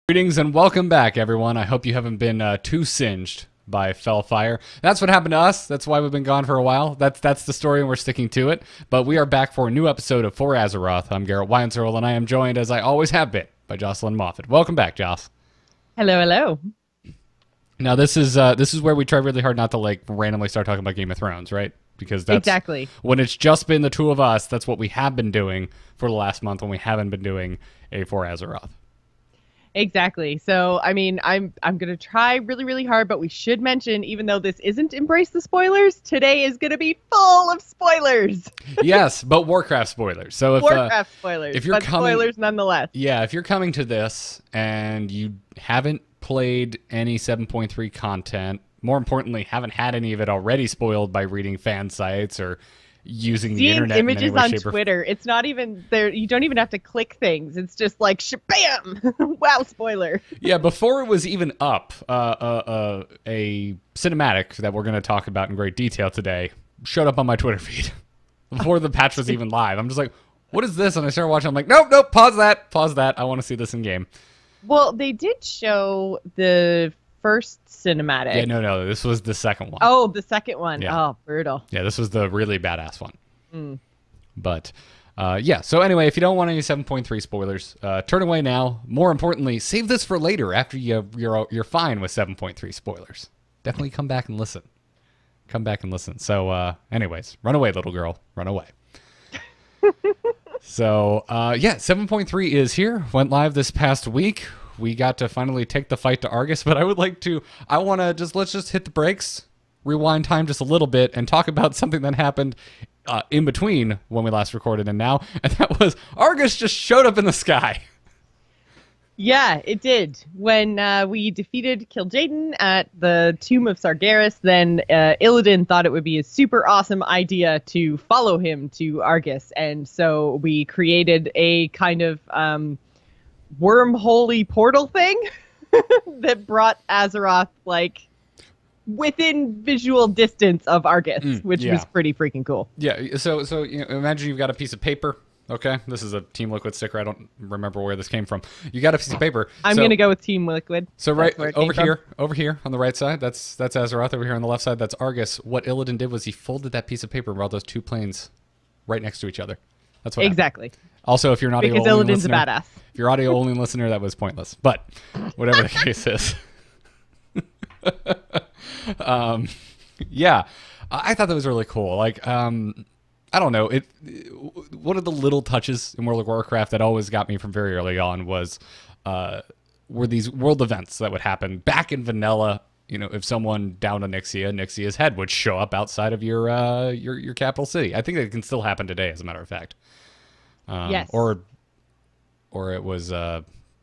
Greetings and welcome back, everyone. I hope you haven't been too singed by Fellfire. That's what happened to us. That's why we've been gone for a while. That's the story, and we're sticking to it. But we are back for a new episode of For Azeroth. I'm Garrett Weinzierl, and I am joined, as I always have been, by Jocelyn Moffett. Welcome back, Joss. Hello, hello. Now, this is where we try really hard not to randomly start talking about Game of Thrones, right? Because that's exactly when it's just been the two of us. That's what we have been doing for the last month when we haven't been doing a For Azeroth. Exactly. So, I mean, I'm going to try really, really hard, but we should mention, even though this isn't Embrace the Spoilers, today is going to be full of spoilers. Yes, but Warcraft spoilers. So if Warcraft spoilers, if you're but spoilers nonetheless. Yeah, if you're coming to this and you haven't played any 7.3 content, more importantly, haven't had any of it already spoiled by reading fan sites or using the internet images in any way, on shape, or Twitter. It's not even there. You don't even have to click things. It's just like shabam. Wow, spoiler. Yeah, before it was even up, a cinematic that we're going to talk about in great detail today showed up on my Twitter feed before the patch was even live. I'm just like, what is this? And I started watching. I'm like, nope, pause that. I want to see this in game. Well, they did show the first cinematic. Yeah, no, this was the second one. Oh, the second one. Yeah. Oh, brutal. Yeah, this was the really badass one. But yeah, so anyway, if you don't want any 7.3 spoilers, turn away now. More importantly, save this for later after you're fine with 7.3 spoilers. Definitely come back and listen. So anyways, run away, little girl. Run away. So yeah, 7.3 is here. Went live this past week. We got to finally take the fight to Argus, but let's just hit the brakes, rewind time just a little bit, and talk about something that happened in between when we last recorded and now, and that was Argus just showed up in the sky. Yeah, it did. When we defeated Kil'jaeden at the Tomb of Sargeras, then Illidan thought it would be a super awesome idea to follow him to Argus, and so we created a kind of wormhole-y portal thing that brought Azeroth within visual distance of Argus, which was pretty freaking cool. Yeah, so imagine you've got a piece of paper. Okay, this is a Team Liquid sticker. I don't remember where this came from. You got a piece of paper. I'm gonna go with Team Liquid. So right over here on the right side, that's Azeroth. Over here on the left side, that's Argus. What Illidan did was he folded that piece of paper and brought those two planes right next to each other. That's what exactly happened. Also, if you're an audio because only Illidan's listener, a badass. If you're audio only listener, that was pointless. But whatever the case is, yeah, I thought that was really cool. I don't know. One of the little touches in World of Warcraft that always got me from very early on were these world events that would happen back in vanilla. You know, if someone downed a Nixia's head would show up outside of your capital city. I think that can still happen today, as a matter of fact. Yes. Or it was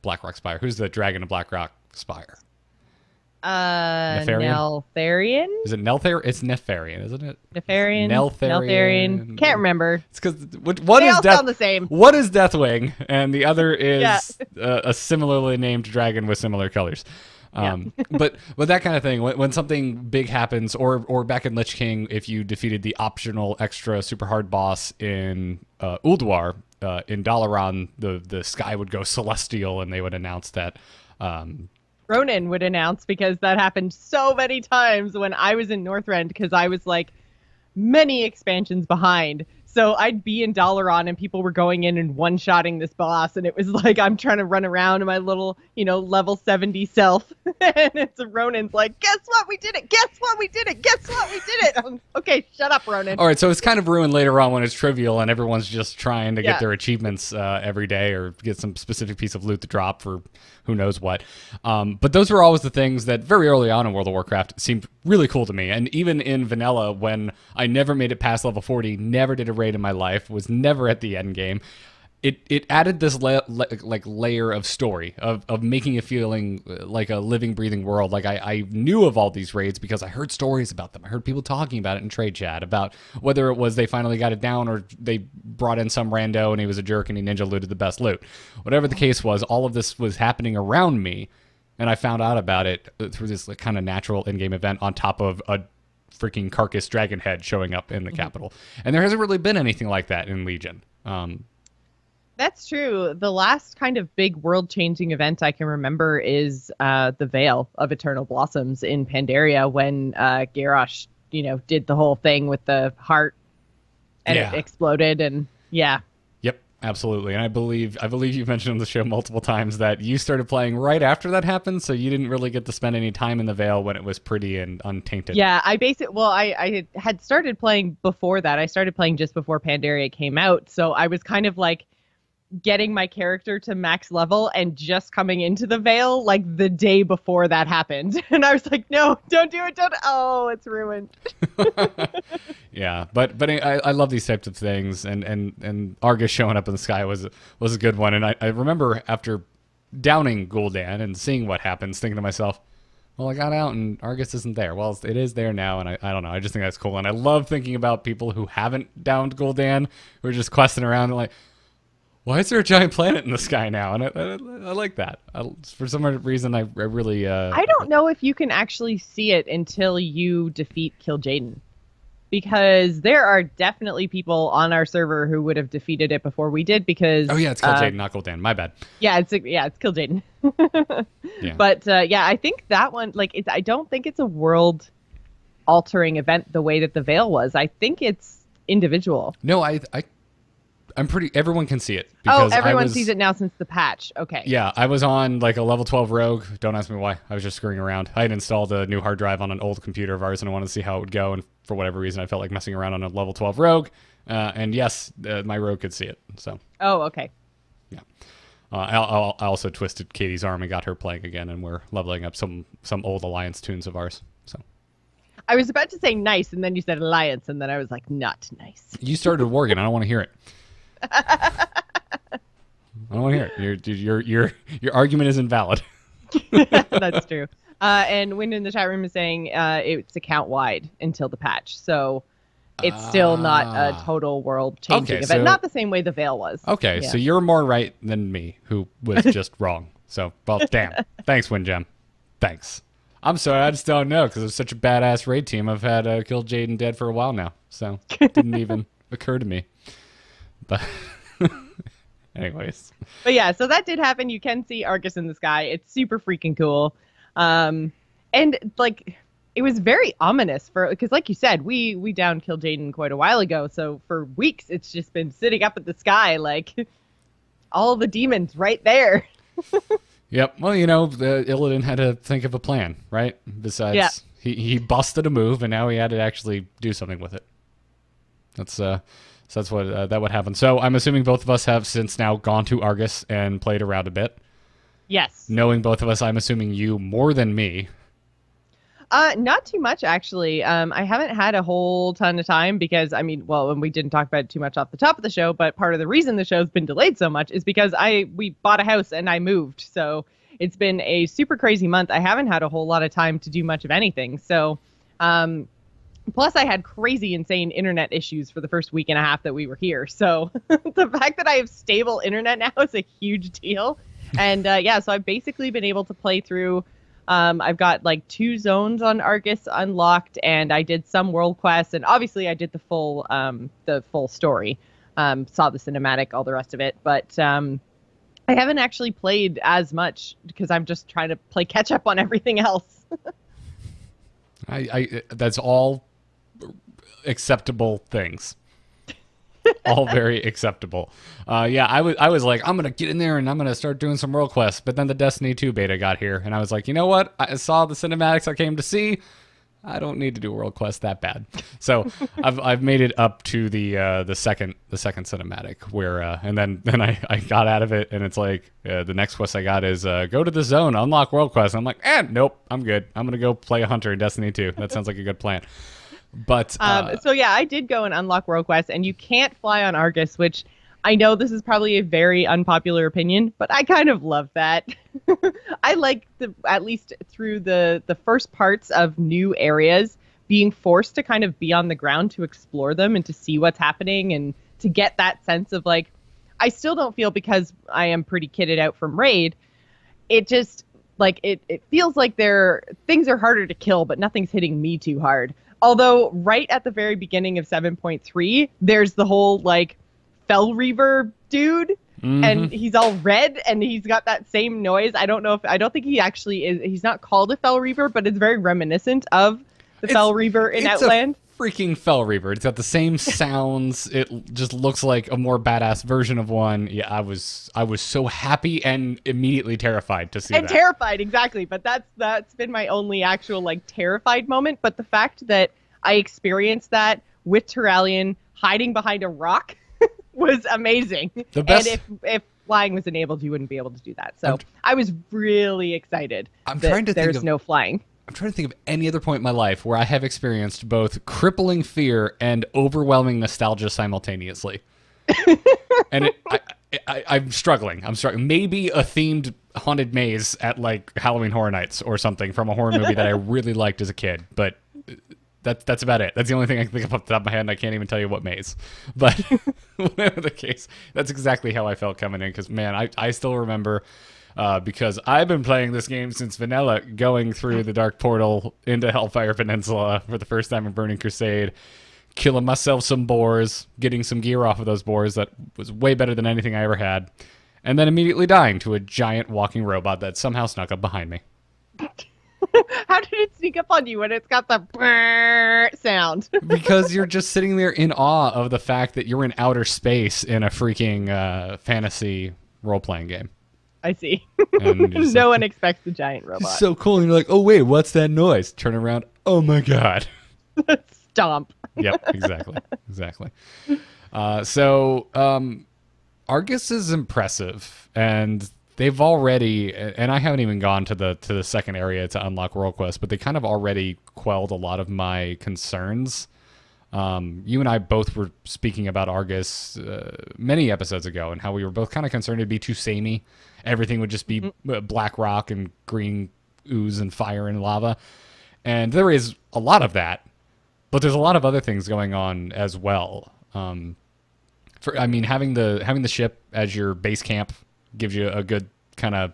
Blackrock Spire. Who's the dragon of Blackrock Spire? Neltharion? Is it Neltharion? It's Nefarian, isn't it? Neltharion. Can't remember. It's because one they is all sound the same. One is Deathwing, and the other is a similarly named dragon with similar colors. But that kind of thing, when something big happens, or back in Lich King, if you defeated the optional extra super hard boss in Ulduar, in Dalaran, the sky would go celestial, and they would announce that. Ronan would announce, because that happened so many times when I was in Northrend, because I was many expansions behind. So I'd be in Dalaran and people were going in and one-shotting this boss, and it was I'm trying to run around in my little, level 70 self. And it's Ronan's guess what? We did it! Guess what? We did it! Guess what? We did it! Okay, shut up, Ronan. All right, so it's kind of ruined later on when it's trivial and everyone's just trying to get their achievements every day or get some specific piece of loot to drop for who knows what. But those were always the things that very early on in World of Warcraft seemed really cool to me. And even in vanilla, when I never made it past level 40, never did a raid in my life, was never at the end game, it added this layer of story of making it feeling like a living, breathing world. I knew of all these raids because I heard stories about them. I heard people talking about it in trade chat, about whether it was they finally got it down or they brought in some rando and he was a jerk and he ninja looted the best loot. Whatever the case was, all of this was happening around me, and I found out about it through this kind of natural in-game event on top of a freaking carcass dragon head showing up in the capital. And there hasn't really been anything like that in Legion. That's true. The last kind of big world-changing event I can remember is the Veil of Eternal Blossoms in Pandaria when Garrosh, did the whole thing with the heart and it exploded and yeah. Yep, absolutely. And I believe you've mentioned on the show multiple times that you started playing right after that happened, so you didn't really get to spend any time in the Veil when it was pretty and untainted. Yeah, I had started playing before that. I started playing just before Pandaria came out, so I was kind of like getting my character to max level and just coming into the Veil like the day before that happened. And I was like, no, don't do it. Oh, it's ruined. Yeah, but I love these types of things, and Argus showing up in the sky was a good one. And I remember after downing Gul'dan and seeing what happens, thinking to myself, well, I got out and Argus isn't there. Well, it is there now, and I don't know. I just think that's cool. And I love thinking about people who haven't downed Gul'dan, who are just questing around and like, why is there a giant planet in the sky now? And I like that. For some reason, I really... I don't know if you can actually see it until you defeat Kil'jaeden. Because there are definitely people on our server who would have defeated it before we did because... Oh, yeah, it's Kil'jaeden, not Gul'dan. My bad. Yeah, it's Kil'jaeden. Yeah. But, I think that one... I don't think it's a world-altering event the way that the Veil was. I think it's individual. No, I'm pretty... Everyone can see it. Because everyone sees it now since the patch. Okay. Yeah, I was on like a level 12 rogue. Don't ask me why. I was just screwing around. I had installed a new hard drive on an old computer of ours, and I wanted to see how it would go. And for whatever reason, I felt like messing around on a level 12 rogue. And yes, my rogue could see it. So. Oh, okay. Yeah. I also twisted Katie's arm and got her playing again, and we're leveling up some old Alliance toons of ours. So. I was about to say nice, and then you said Alliance, and then I was like, not nice. You started Worgen. I don't want to hear it. I don't want to hear it. Your argument is invalid. That's true. And Wind in the chat room is saying it's account wide until the patch, so it's still not a total world changing event. Not the same way the Veil was. Okay, yeah. So you're more right than me, who was just wrong. So, well, damn. Thanks, Windjam. Thanks. I'm sorry, I just don't know because it's such a badass raid team. I've had Kil'jaeden dead for a while now, so it didn't even occur to me. But anyways. But yeah, so that did happen. You can see Argus in the sky. It's super freaking cool. And like it was very ominous because like you said, we downed Kil'jaeden quite a while ago. So for weeks it's just been sitting up at the sky like all the demons right there. Yep. Well, Illidan had to think of a plan, right? Besides he busted a move and now he had to actually do something with it. So that's what that would happen. So I'm assuming both of us have since now gone to Argus and played around a bit. Yes. Knowing both of us, I'm assuming you more than me. Not too much, actually. I haven't had a whole ton of time because, and we didn't talk about it too much off the top of the show, but part of the reason the show's been delayed so much is because we bought a house and I moved. So it's been a super crazy month. I haven't had a whole lot of time to do much of anything. So, plus, I had crazy, insane internet issues for the first week and a half that we were here. So the fact that I have stable internet now is a huge deal. And so I've basically been able to play through. I've got like 2 zones on Argus unlocked, and I did some world quests, and obviously I did the full story. Saw the cinematic, all the rest of it, but I haven't actually played as much because I'm just trying to play catch up on everything else. That's all acceptable things. All very acceptable. I was like, I'm gonna get in there and I'm gonna start doing some world quests, but then the Destiny 2 beta got here and I was like, you know what, I saw the cinematics I came to see. I don't need to do world quest that bad. So I've made it up to the second cinematic where and then I got out of it and it's like the next quest I got is go to the zone, unlock world quest. And I'm like, nope, I'm good. I'm gonna go play a hunter in Destiny 2. That sounds like a good plan. But I did go and unlock world quests, and you can't fly on Argus, which I know this is probably a very unpopular opinion, but I kind of love that. I like at least through the first parts of new areas, being forced to kind of be on the ground to explore them and to see what's happening and to get that sense of like, I still don't feel because I am pretty kitted out from raid. It just like it feels like things are harder to kill, but nothing's hitting me too hard. Although right at the very beginning of 7.3, there's the whole like Fell Reaver dude and he's all red, and he's got that same noise. I don't think he actually is. He's not called a Fel Reaver, but it's very reminiscent of the Fel Reaver in Outland. Freaking Fel Reaver. It's got the same sounds. It just looks like a more badass version of one. Yeah, I was so happy and immediately terrified to see that. And terrified, exactly. But that's been my only actual like terrified moment. But the fact that I experienced that with Turalyon hiding behind a rock was amazing. The best. And if flying was enabled, you wouldn't be able to do that. So I was really excited. There's no flying. I'm trying to think of any other point in my life where I have experienced both crippling fear and overwhelming nostalgia simultaneously. And I'm struggling. Maybe a themed haunted maze at like Halloween Horror Nights or something from a horror movie that I really liked as a kid. But that's about it. That's the only thing I can think of off the top of my head, and I can't even tell you what maze. But whatever the case, that's exactly how I felt coming in. Because, man, I still remember... because I've been playing this game since vanilla, going through the Dark Portal into Hellfire Peninsula for the first time in Burning Crusade, killing myself some boars, getting some gear off of those boars that was way better than anything I ever had, and then immediately dying to a giant walking robot that somehow snuck up behind me. How did it sneak up on you when it's got the brrr sound? Because you're just sitting there in awe of the fact that you're in outer space in a freaking fantasy role-playing game. I see. No one expects the giant robot. It's so cool. And you're like, oh, wait, what's that noise? Turn around. Oh, my God. Stomp. Yep, exactly. So Argus is impressive. And they've already, and I haven't even gone to the second area to unlock World Quest, but they kind of already quelled a lot of my concerns. You and I both were speaking about Argus many episodes ago and how we were both kind of concerned it'd be too samey. Everything would just be black rock and green ooze and fire and lava. And there is a lot of that, but there's a lot of other things going on as well. Having the ship as your base camp gives you a good kind of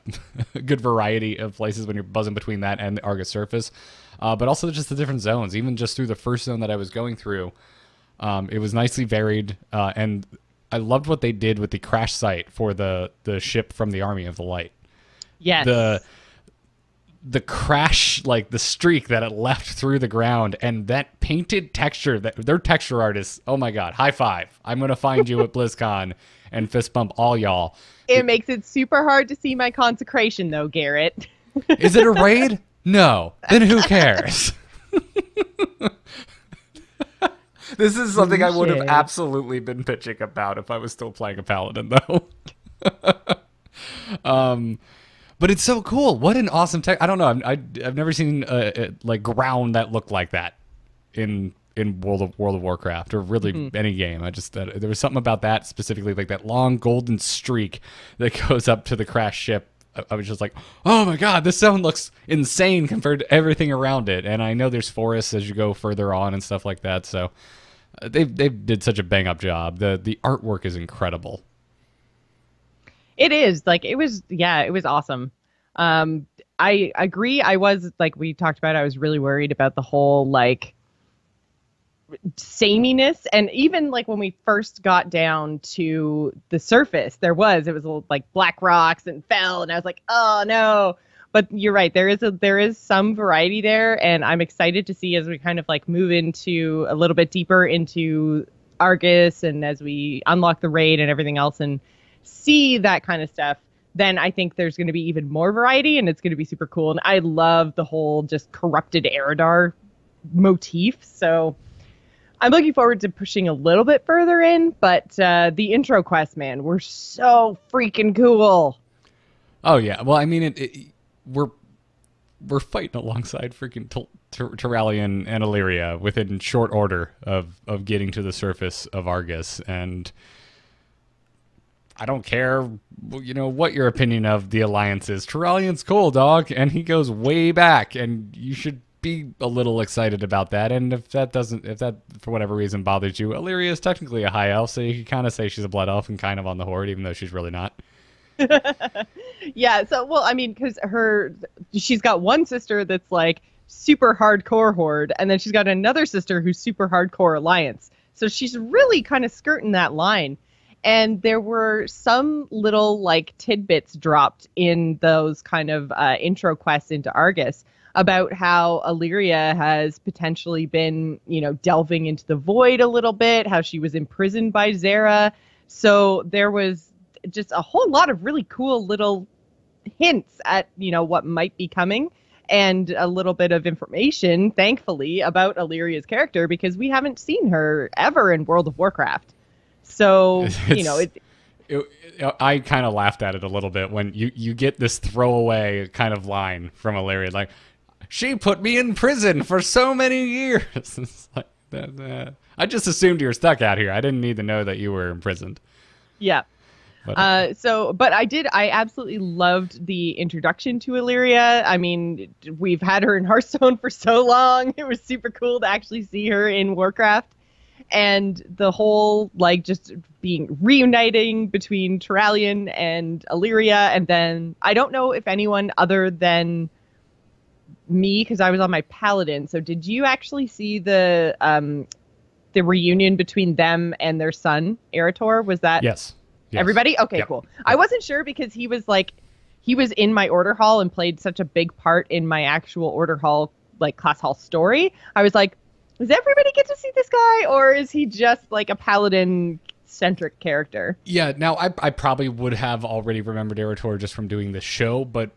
good variety of places when you're buzzing between that and the Argus surface. But also just the different zones, even just through the first zone that I was going through. It was nicely varied, and I loved what they did with the crash site for the ship from the Army of the Light. Yes. The crash, like the streak that it left through the ground, and that painted texture, that their texture artists, oh my God, high five. I'm going to find you at BlizzCon and fist bump all y'all. It makes it super hard to see my consecration, though, Garrett. Is it a raid? No. Then who cares? This is something I would have absolutely been pitching about if I was still playing a paladin, though. But it's so cool. What an awesome tech. I don't know. I've never seen like ground that looked like that in World of Warcraft or really any game. There was something about that specifically, like that long golden streak that goes up to the crash ship. I was just like, oh my God, this zone looks insane compared to everything around it. And I know there's forests as you go further on and stuff like that. So they did such a bang up job. The artwork is incredible. It is it was awesome. I agree. I was like, we talked about, I was really worried about the whole like sameness, and even like when we first got down to the surface, it was a little like black rocks and fell, and I was like, oh no. But you're right, there is some variety there, and I'm excited to see as we kind of like move into a little bit deeper into Argus, and as we unlock the raid and everything else and see that kind of stuff, then I think there's going to be even more variety, and it's going to be super cool. And I love the whole just corrupted Eridar motif, so I'm looking forward to pushing a little bit further in, but the intro quests, man, were so freaking cool. Oh yeah, well, I mean, we're fighting alongside freaking Turalyon and Illyria within short order of getting to the surface of Argus, and I don't care, what your opinion of the Alliance is. Turalyon's cool, dog, and he goes way back, and you should be a little excited about that. And if that for whatever reason bothers you, Illyria is technically a high elf, so you can kind of say she's a blood elf and kind of on the horde, even though she's really not. Yeah, so, well, I mean, because she's got one sister that's like super hardcore horde, and then she's got another sister who's super hardcore Alliance. So she's really kind of skirting that line. And there were some little like tidbits dropped in those kind of intro quests into Argus about how Illyria has potentially been, delving into the void a little bit, how she was imprisoned by Xe'ra. So there was just a whole lot of really cool little hints at, what might be coming, and a little bit of information, thankfully, about Illyria's character, because we haven't seen her ever in World of Warcraft. So, I kind of laughed at it a little bit when you get this throwaway kind of line from Illyria, like, she put me in prison for so many years. It's like, I just assumed you were stuck out here. I didn't need to know that you were imprisoned. Yeah. But I absolutely loved the introduction to Illyria. I mean, we've had her in Hearthstone for so long. It was super cool to actually see her in Warcraft. And the whole, like, just being reuniting between Turalyon and Illyria. And then I don't know if anyone other than me, because I was on my Paladin. So did you actually see the reunion between them and their son, Eretor? Was that... Yes. Everybody? Okay, yep. Cool. I wasn't sure because he was in my order hall and played such a big part in my actual order hall, like, class hall story. I was like, does everybody get to see this guy, or is he just like a Paladin-centric character? Yeah, now I probably would have already remembered Eretor just from doing this show, but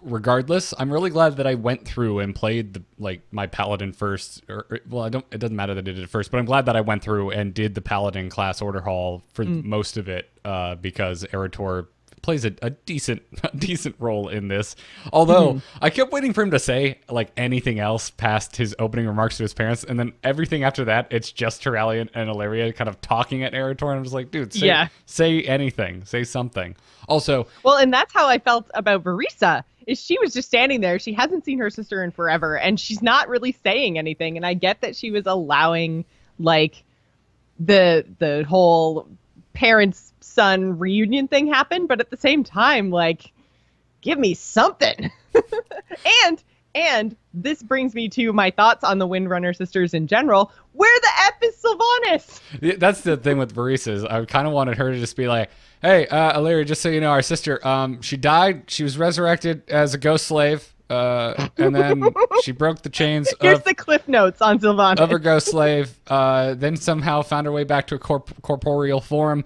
regardless, I'm really glad that I went through and played my Paladin first. It doesn't matter that I did it first, but I'm glad that I went through and did the Paladin class order hall for most of it, because Eretor plays a decent role in this. Although I kept waiting for him to say like anything else past his opening remarks to his parents, and then everything after that, it's just Turalyon and Illyria kind of talking at Eretor, and I'm just like, dude, say anything, say something. Also, well, and that's how I felt about Verisa. Is she was just standing there. She hasn't seen her sister in forever, and she's not really saying anything. And I get that she was allowing like the whole parents-son reunion thing happen, but at the same time, like, give me something. and this brings me to my thoughts on the Windrunner sisters in general. Where the F is Sylvanas? That's the thing with Verisa, is I kind of wanted her to just be like, hey, Illyria, just so you know, our sister, she died. She was resurrected as a ghost slave. And then she broke the chains. Here's the cliff notes on Sylvanas. Of her ghost slave. Then somehow found her way back to a corporeal form.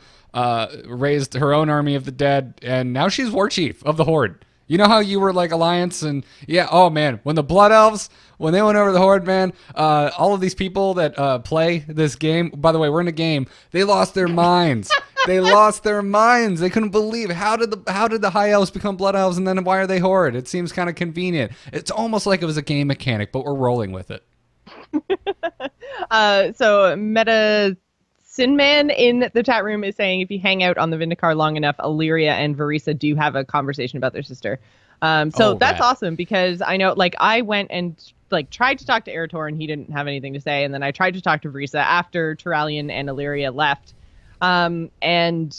Raised her own army of the dead, and now she's war chief of the Horde. You know how you were like Alliance, and yeah, oh man, when the Blood Elves, when they went over the Horde, man, all of these people that play this game, by the way, we're in a game, they lost their minds. They lost their minds. They couldn't believe how did the High Elves become Blood Elves, and then why are they Horde? It seems kind of convenient. It's almost like it was a game mechanic, but we're rolling with it. So Meta Sinman in the chat room is saying if you hang out on the Vindicar long enough, Illyria and Verisa do have a conversation about their sister. That's awesome, because I know, like, I went and like tried to talk to Eretor and he didn't have anything to say, and then I tried to talk to Verisa after Turalyon and Illyria left. Verisa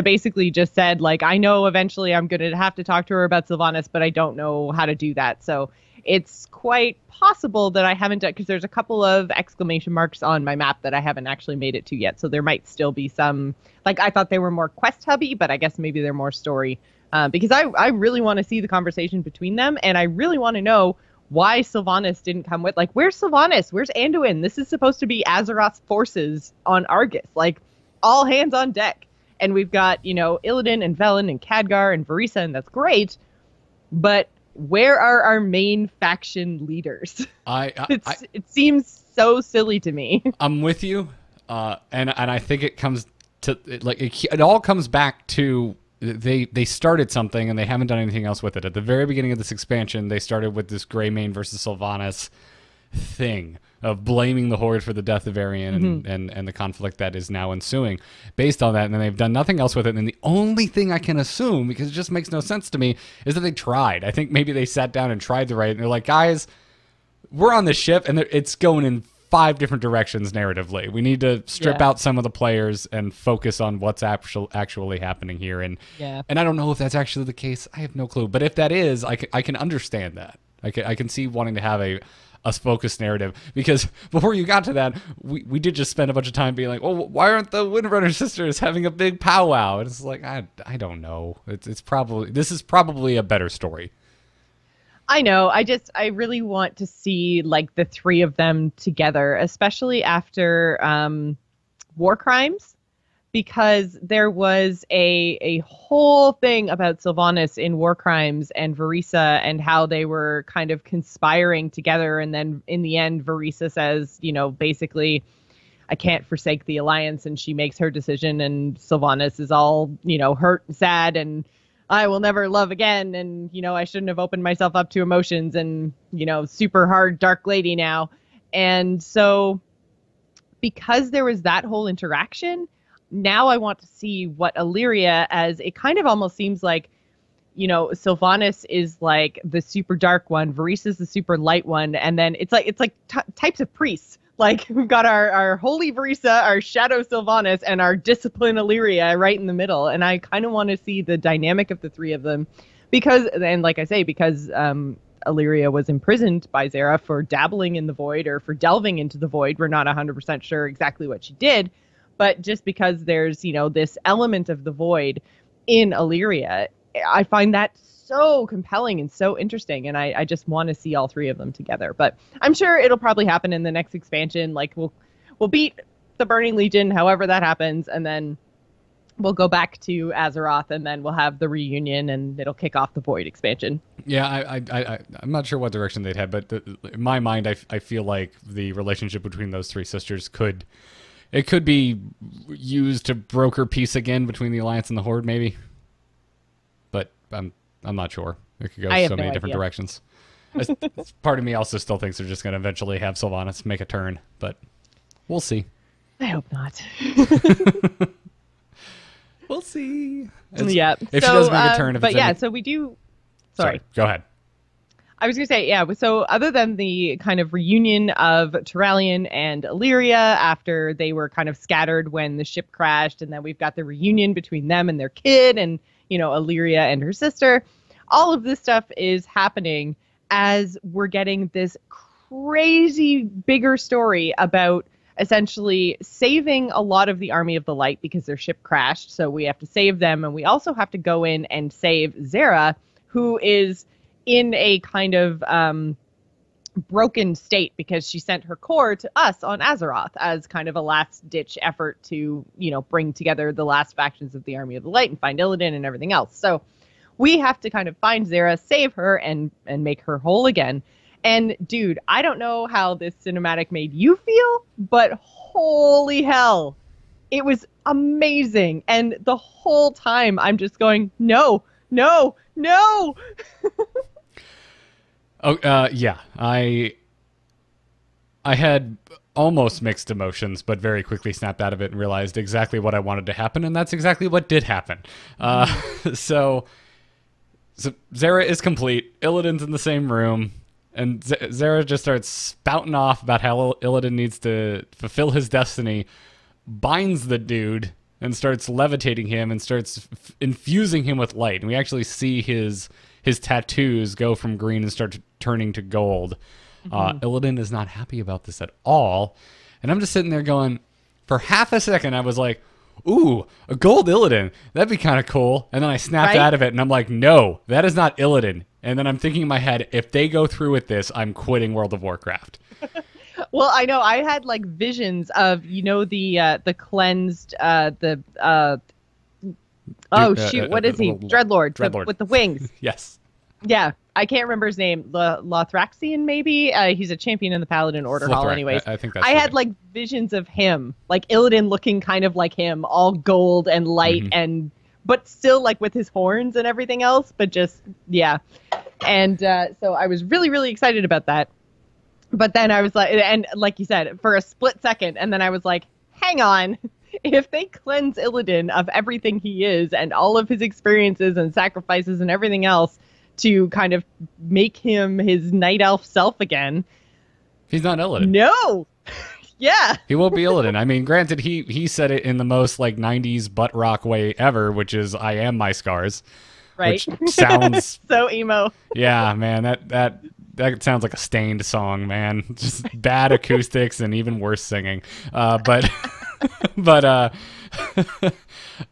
basically just said, like, I know eventually I'm going to have to talk to her about Sylvanas, but I don't know how to do that. So it's quite possible that I haven't done, because there's a couple of exclamation marks on my map that I haven't actually made it to yet. So there might still be some, like, I thought they were more quest hubby, but I guess maybe they're more story, because I really want to see the conversation between them. And I really want to know why Sylvanas didn't come with, like, where's Sylvanas? Where's Anduin? This is supposed to be Azeroth's forces on Argus, like, all hands on deck. And we've got, Illidan and Velen and Khadgar and Verisa, and that's great. But where are our main faction leaders? It seems so silly to me. I'm with you. And I think it comes to, like, it all comes back to, they started something and they haven't done anything else with it. At the very beginning of this expansion, they started with this Greymane versus Sylvanas thing of blaming the Horde for the death of Arian and the conflict that is now ensuing based on that, and then they've done nothing else with it. And the only thing I can assume, because it just makes no sense to me, is that they tried. I think maybe they sat down and tried to write, and they're like, guys, we're on this ship and it's going in 5 different directions narratively. We need to strip out some of the players and focus on what's actually happening here. And I don't know if that's actually the case. I have no clue. But if that is, I can understand that. I can see wanting to have a a focused narrative. Because before you got to that, we did just spend a bunch of time being like, oh, why aren't the Windrunner sisters having a big powwow? And it's like, I don't know. This is probably a better story. I know. I really want to see like the three of them together, especially after War Crimes, because there was a whole thing about Sylvanas in War Crimes and Verisa and how they were kind of conspiring together. And then in the end, Verisa says, basically, I can't forsake the alliance, and she makes her decision, and Sylvanas is all, hurt and sad, and I will never love again, and, I shouldn't have opened myself up to emotions, and, super hard dark lady now. And so because there was that whole interaction, now I want to see what Illyria, as it kind of almost seems like, Sylvanas is like the super dark one, Verisa's the super light one, and then it's like types of priests. Like, we've got our holy Verisa, our shadow Sylvanas, and our discipline Illyria right in the middle. And I kind of want to see the dynamic of the three of them. Because Illyria was imprisoned by Xe'ra for dabbling in the void or for delving into the void. We're not 100% sure exactly what she did. But just because there's, this element of the void in Illyria, I find that so compelling and so interesting, and I just want to see all three of them together. But I'm sure it'll probably happen in the next expansion. Like, we'll beat the Burning Legion, however that happens, and then we'll go back to Azeroth, and then we'll have the reunion, and it'll kick off the Void expansion. Yeah, I'm not sure what direction they'd head, but in my mind, I feel like the relationship between those three sisters could be used to broker peace again between the Alliance and the Horde, maybe. But I'm not sure. It could go so many different directions. Part of me also still thinks they're just going to eventually have Sylvanas make a turn, but we'll see. I hope not. We'll see. If she does make a turn. So we do... Sorry. Go ahead. I was going to say, so other than the kind of reunion of Turalyon and Illyria after they were kind of scattered when the ship crashed, and then we've got the reunion between them and their kid, and Illyria and her sister. All of this stuff is happening as we're getting this crazy bigger story about essentially saving a lot of the Army of the Light because their ship crashed. So we have to save them. And we also have to go in and save Xe'ra, who is in a kind of broken state because she sent her core to us on Azeroth as kind of a last-ditch effort to, bring together the last factions of the Army of the Light and find Illidan and everything else. So we have to kind of find Xe'ra, save her, and make her whole again. And, dude, I don't know how this cinematic made you feel, but holy hell, it was amazing. And the whole time I'm just going, no, no, no. Yeah, I had almost mixed emotions, but very quickly snapped out of it and realized exactly what I wanted to happen, and that's exactly what did happen. So Xe'ra is complete. Illidan's in the same room, and Xe'ra just starts spouting off about how Illidan needs to fulfill his destiny, binds the dude, and starts levitating him and starts infusing him with light. And we actually see his tattoos go from green and start turning to gold. Illidan is not happy about this at all. And I'm just sitting there going, for half a second, I was like, ooh, a gold Illidan. That'd be kind of cool. And then I snapped out of it, and I'm like, no, that is not Illidan. And then I'm thinking in my head, if they go through with this, I'm quitting World of Warcraft. Well, I know. I had like visions of, the cleansed, what is he? Dreadlord. With the wings. Yes. Yeah, I can't remember his name. Lothraxian, maybe? He's a champion in the Paladin Order Hall anyways. I think that's I had like visions of him, like Illidan looking kind of like him, all gold and light, but still like with his horns and everything else, but just, yeah. And so I was really, really excited about that. But then I was like, and like you said, for a split second, and then I was like, hang on. If they cleanse Illidan of everything he is and all of his experiences and sacrifices and everything else to kind of make him his night elf self again. He's not Illidan. No. Yeah. He won't be Illidan. I mean, granted, he said it in the most like 90s butt rock way ever, which is I am my scars. Right. Which sounds so emo. Yeah, man, that sounds like a Stained song, man. Just bad acoustics and even worse singing. But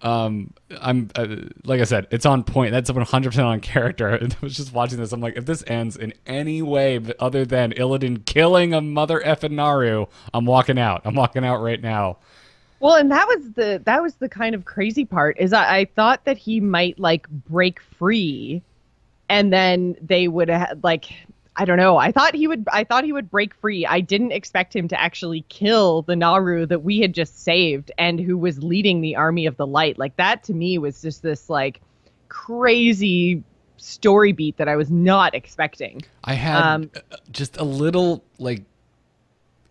I'm like I said, it's on point. That's 100% on character. I was just watching this. I'm like, if this ends in any way other than Illidan killing a mother effing Naaru, I'm walking out. I'm walking out right now. Well, and that was the kind of crazy part is I thought that he might like break free, and then they would like, I don't know. I thought he would break free. I didn't expect him to actually kill the Naaru that we had just saved and who was leading the army of the light. Like that to me was just this like crazy story beat that I was not expecting. I had just a little like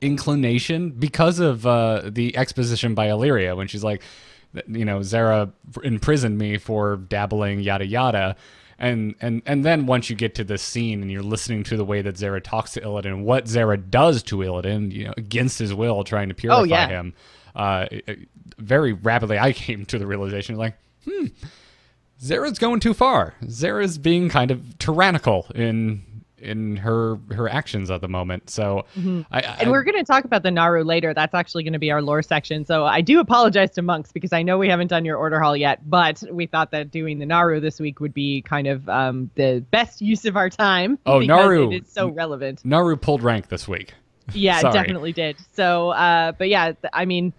inclination because of the exposition by Illyria when she's like, you know, Xe'ra imprisoned me for dabbling, yada yada. And then once you get to this scene and you're listening to the way that Xe'ra talks to Illidan, what Xe'ra does to Illidan, you know, against his will, trying to purify him, very rapidly I came to the realization like, Xe'ra's going too far. Xe'ra's being kind of tyrannical in her actions at the moment. So and we're going to talk about the Naaru later. That's actually going to be our lore section. So I do apologize to Monks because I know we haven't done your order hall yet, but we thought that doing the Naaru this week would be kind of the best use of our time. Oh, Naaru. It is so relevant. Naaru pulled rank this week. Yeah, it definitely did. So, but yeah, I mean,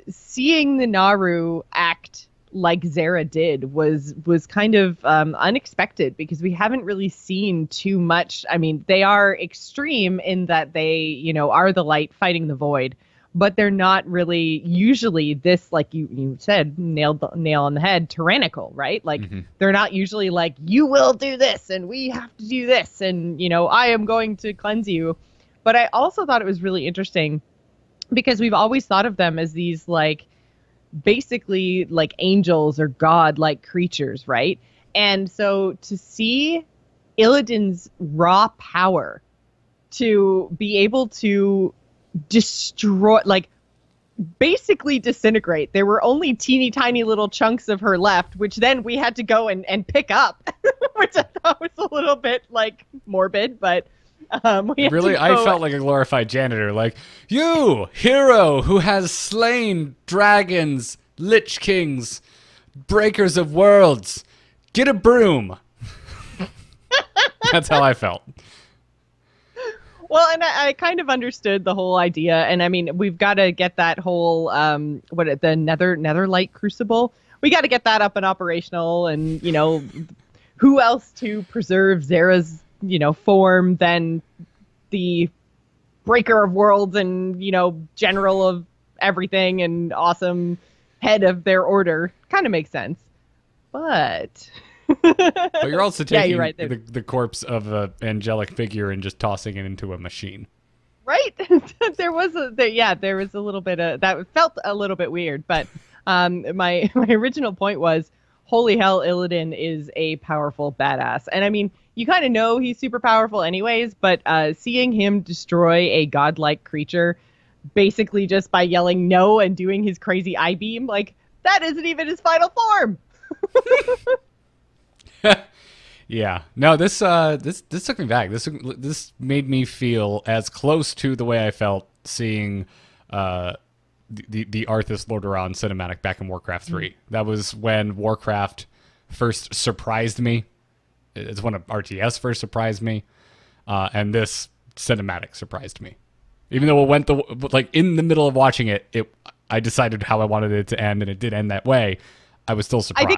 seeing the Naaru act like Xe'ra did was kind of unexpected because we haven't really seen too much. I mean, they are extreme in that they, you know, are the light fighting the void, but they're not really usually this, like you said, nail on the head, tyrannical, right? Like they're not usually like, you will do this and we have to do this and, you know, I am going to cleanse you. But I also thought it was really interesting because we've always thought of them as these like basically like angels or god-like creatures, right? And so to see Illidan's raw power to be able to destroy, like basically disintegrate. There were only teeny tiny little chunks of her left, which then we had to go and pick up, which I thought was a little bit like morbid, but really, I felt like a glorified janitor. Like, you, hero who has slain dragons, lich kings, breakers of worlds, get a broom. That's how I felt. Well, and I kind of understood the whole idea. And I mean, we've got to get that whole, the Netherlight Crucible. We got to get that up and operational. And, you know, who else to preserve Xe'ra's, you know, form than the breaker of worlds and, you know, general of everything and awesome head of their order. Kind of makes sense. But you're also taking you're right, the corpse of an angelic figure and just tossing it into a machine. Right? there was a little bit of that felt a little bit weird, but my original point was, holy hell, Illidan is a powerful badass. And I mean, you kind of know he's super powerful anyways, but seeing him destroy a godlike creature basically just by yelling no and doing his crazy eye beam, like, that isn't even his final form. Yeah. No, this took me back. This made me feel as close to the way I felt seeing the Arthas Lordaeron cinematic back in Warcraft 3. That was when Warcraft first surprised me. It's when RTS first surprised me, and this cinematic surprised me. Even though it went in the middle of watching it, I decided how I wanted it to end, and it did end that way. I was still surprised.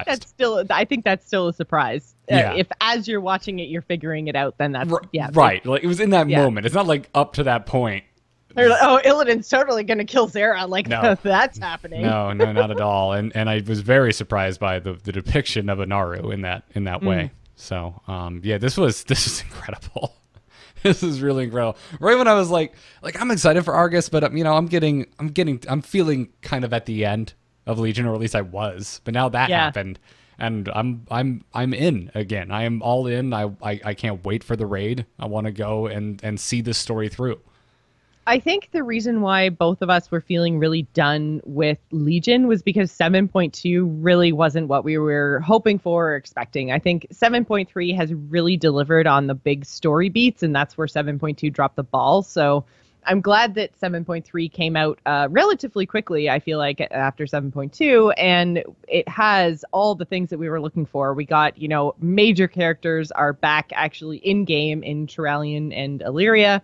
I think that's still a surprise. Yeah. If as you're watching it, you're figuring it out, then that's right. Like it was in that moment. It's not like up to that point. They're like, oh, Illidan's totally gonna kill Xe'ra. Like, no. That's happening. No, not at all. And I was very surprised by the depiction of a Naaru in that way. So, this is incredible. This is really incredible. Right when I was like I'm excited for Argus, but you know, I'm feeling kind of at the end of Legion, or at least I was. But now that happened, and I'm in again. I am all in. I can't wait for the raid. I want to go and see this story through. I think the reason why both of us were feeling really done with Legion was because 7.2 really wasn't what we were hoping for or expecting. I think 7.3 has really delivered on the big story beats, and that's where 7.2 dropped the ball. So I'm glad that 7.3 came out relatively quickly, I feel like, after 7.2, and it has all the things that we were looking for. We got, major characters are back actually in-game in Turalyon and Illyria.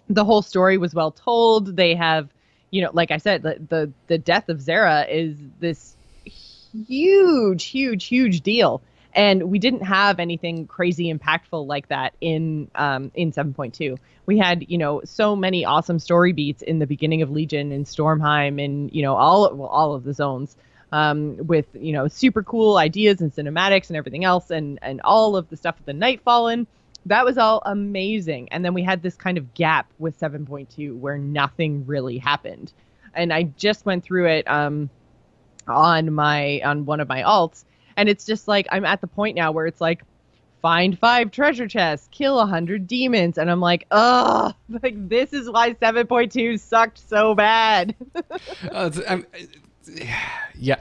The whole story was well told. They have, like I said, the death of Xe'ra is this huge deal. And we didn't have anything crazy impactful like that in 7.2. We had, so many awesome story beats in the beginning of Legion and Stormheim and, all of the zones with, super cool ideas and cinematics and everything else and all of the stuff with the Nightfallen. That was all amazing. And then we had this kind of gap with 7.2 where nothing really happened. And I just went through it on one of my alts. And it's just like, I'm at the point now where it's like, find 5 treasure chests, kill 100 demons. And I'm like, ugh, like this is why 7.2 sucked so bad. Yeah.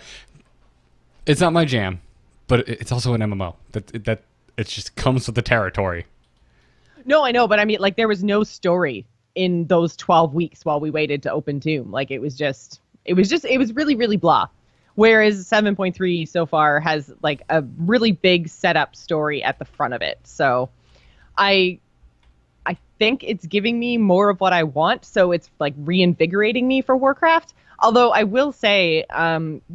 It's not my jam, but it's also an MMO. That it just comes with the territory. No, I know, but I mean, like, there was no story in those 12 weeks while we waited to open Tomb. Like, it was really, really blah. Whereas 7.3 so far has, like, a really big setup story at the front of it. So I think it's giving me more of what I want. So it's, like, reinvigorating me for Warcraft. Although I will say,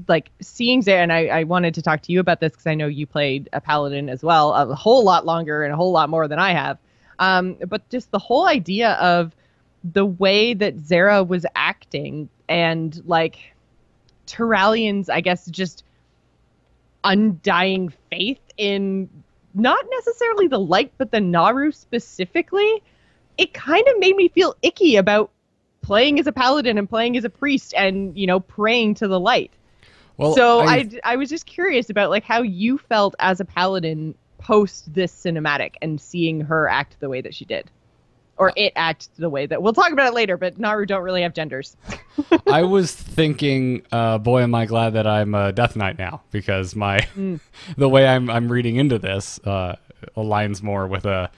like, seeing Xe'ra, and I wanted to talk to you about this because I know you played a Paladin as well, a whole lot longer and a whole lot more than I have. But just the whole idea of the way that Xe'ra was acting and, like, Turalyon's, I guess, just undying faith in not necessarily the light, but the Naaru specifically, it kind of made me feel icky about playing as a paladin and playing as a priest and, praying to the light. Well, so I was just curious about, like, how you felt as a paladin post this cinematic and seeing her act the way that she did. Or it act the way that... We'll talk about it later, but Naaru don't really have genders. I was thinking, boy, am I glad that I'm a Death Knight now, because the way I'm reading into this aligns more with a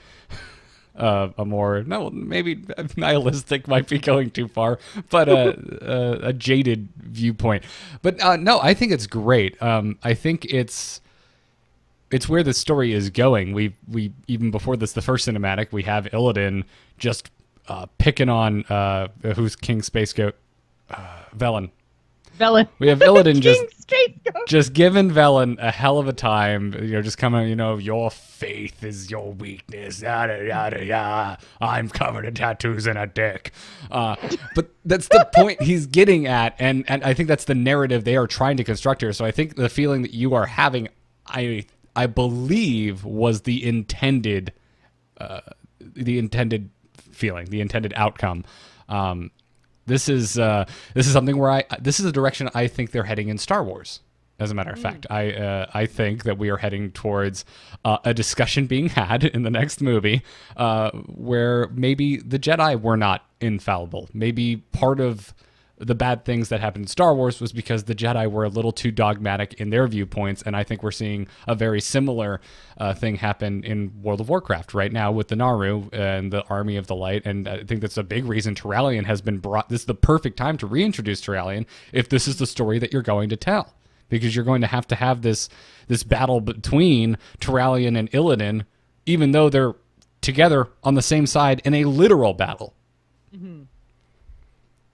more, no, maybe nihilistic might be going too far, but a jaded viewpoint. But no, I think it's great. I think it's where the story is going. We even before this, the first cinematic, we have Illidan just picking on who's King Space Goat, Velen. We have Illidan just giving Velen a hell of a time. Just coming, your faith is your weakness. Yada yada yada. I'm covered in tattoos and a dick. But that's the point he's getting at, and I think that's the narrative they are trying to construct here. So I think the feeling that you are having, I believe, was the intended feeling, the intended outcome. This is something where this is a direction I think they're heading in Star Wars. As a matter of fact, I think that we are heading towards a discussion being had in the next movie where maybe the Jedi were not infallible. Maybe part of the bad things that happened in Star Wars was because the Jedi were a little too dogmatic in their viewpoints, and I think we're seeing a very similar thing happen in World of Warcraft right now with the Naaru and the Army of the Light, and I think that's a big reason Turalyon has been brought. This is the perfect time to reintroduce Turalyon if this is the story that you're going to tell, because you're going to have this battle between Turalyon and Illidan, even though they're together on the same side in a literal battle. Mm-hmm.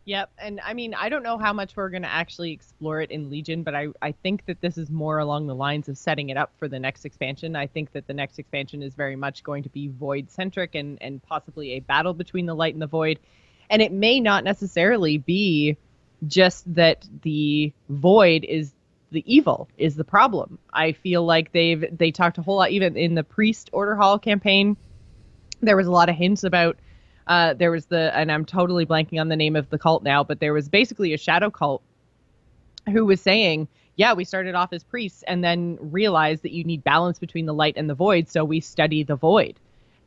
Yep, and I mean, I don't know how much we're going to actually explore it in Legion, but I think that this is more along the lines of setting it up for the next expansion. I think that the next expansion is very much going to be Void-centric and possibly a battle between the light and the void. And it may not necessarily be just that the void is the evil, is the problem. I feel like they talked a whole lot, even in the Priest Order Hall campaign, there was a lot of hints about there was and I'm totally blanking on the name of the cult now, but there was basically a shadow cult who was saying, yeah, we started off as priests and then realized that you need balance between the light and the void, so we study the void.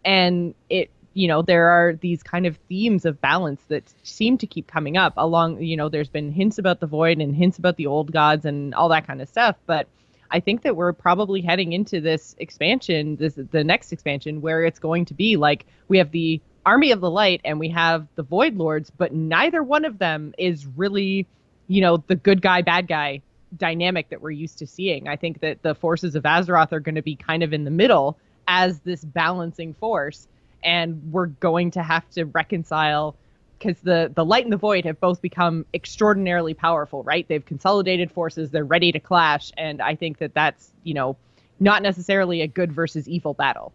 And it there are these kind of themes of balance that seem to keep coming up along, there's been hints about the void and hints about the old gods and all that kind of stuff. But I think that we're probably heading into this expansion, the next expansion, where it's going to be like we have the Army of the Light and we have the Void Lords, but neither one of them is really, the good guy, bad guy dynamic that we're used to seeing. I think that the forces of Azeroth are going to be kind of in the middle as this balancing force, and we're going to have to reconcile, because the light and the void have both become extraordinarily powerful, right? They've consolidated forces, they're ready to clash, and I think that that's, not necessarily a good versus evil battle.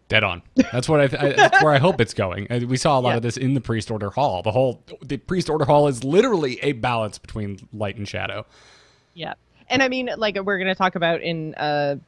Dead on. That's what that's where I hope it's going. We saw a lot of this in the Priest Order Hall. The Priest Order Hall is literally a balance between light and shadow. Yeah. And I mean, like we're going to talk about in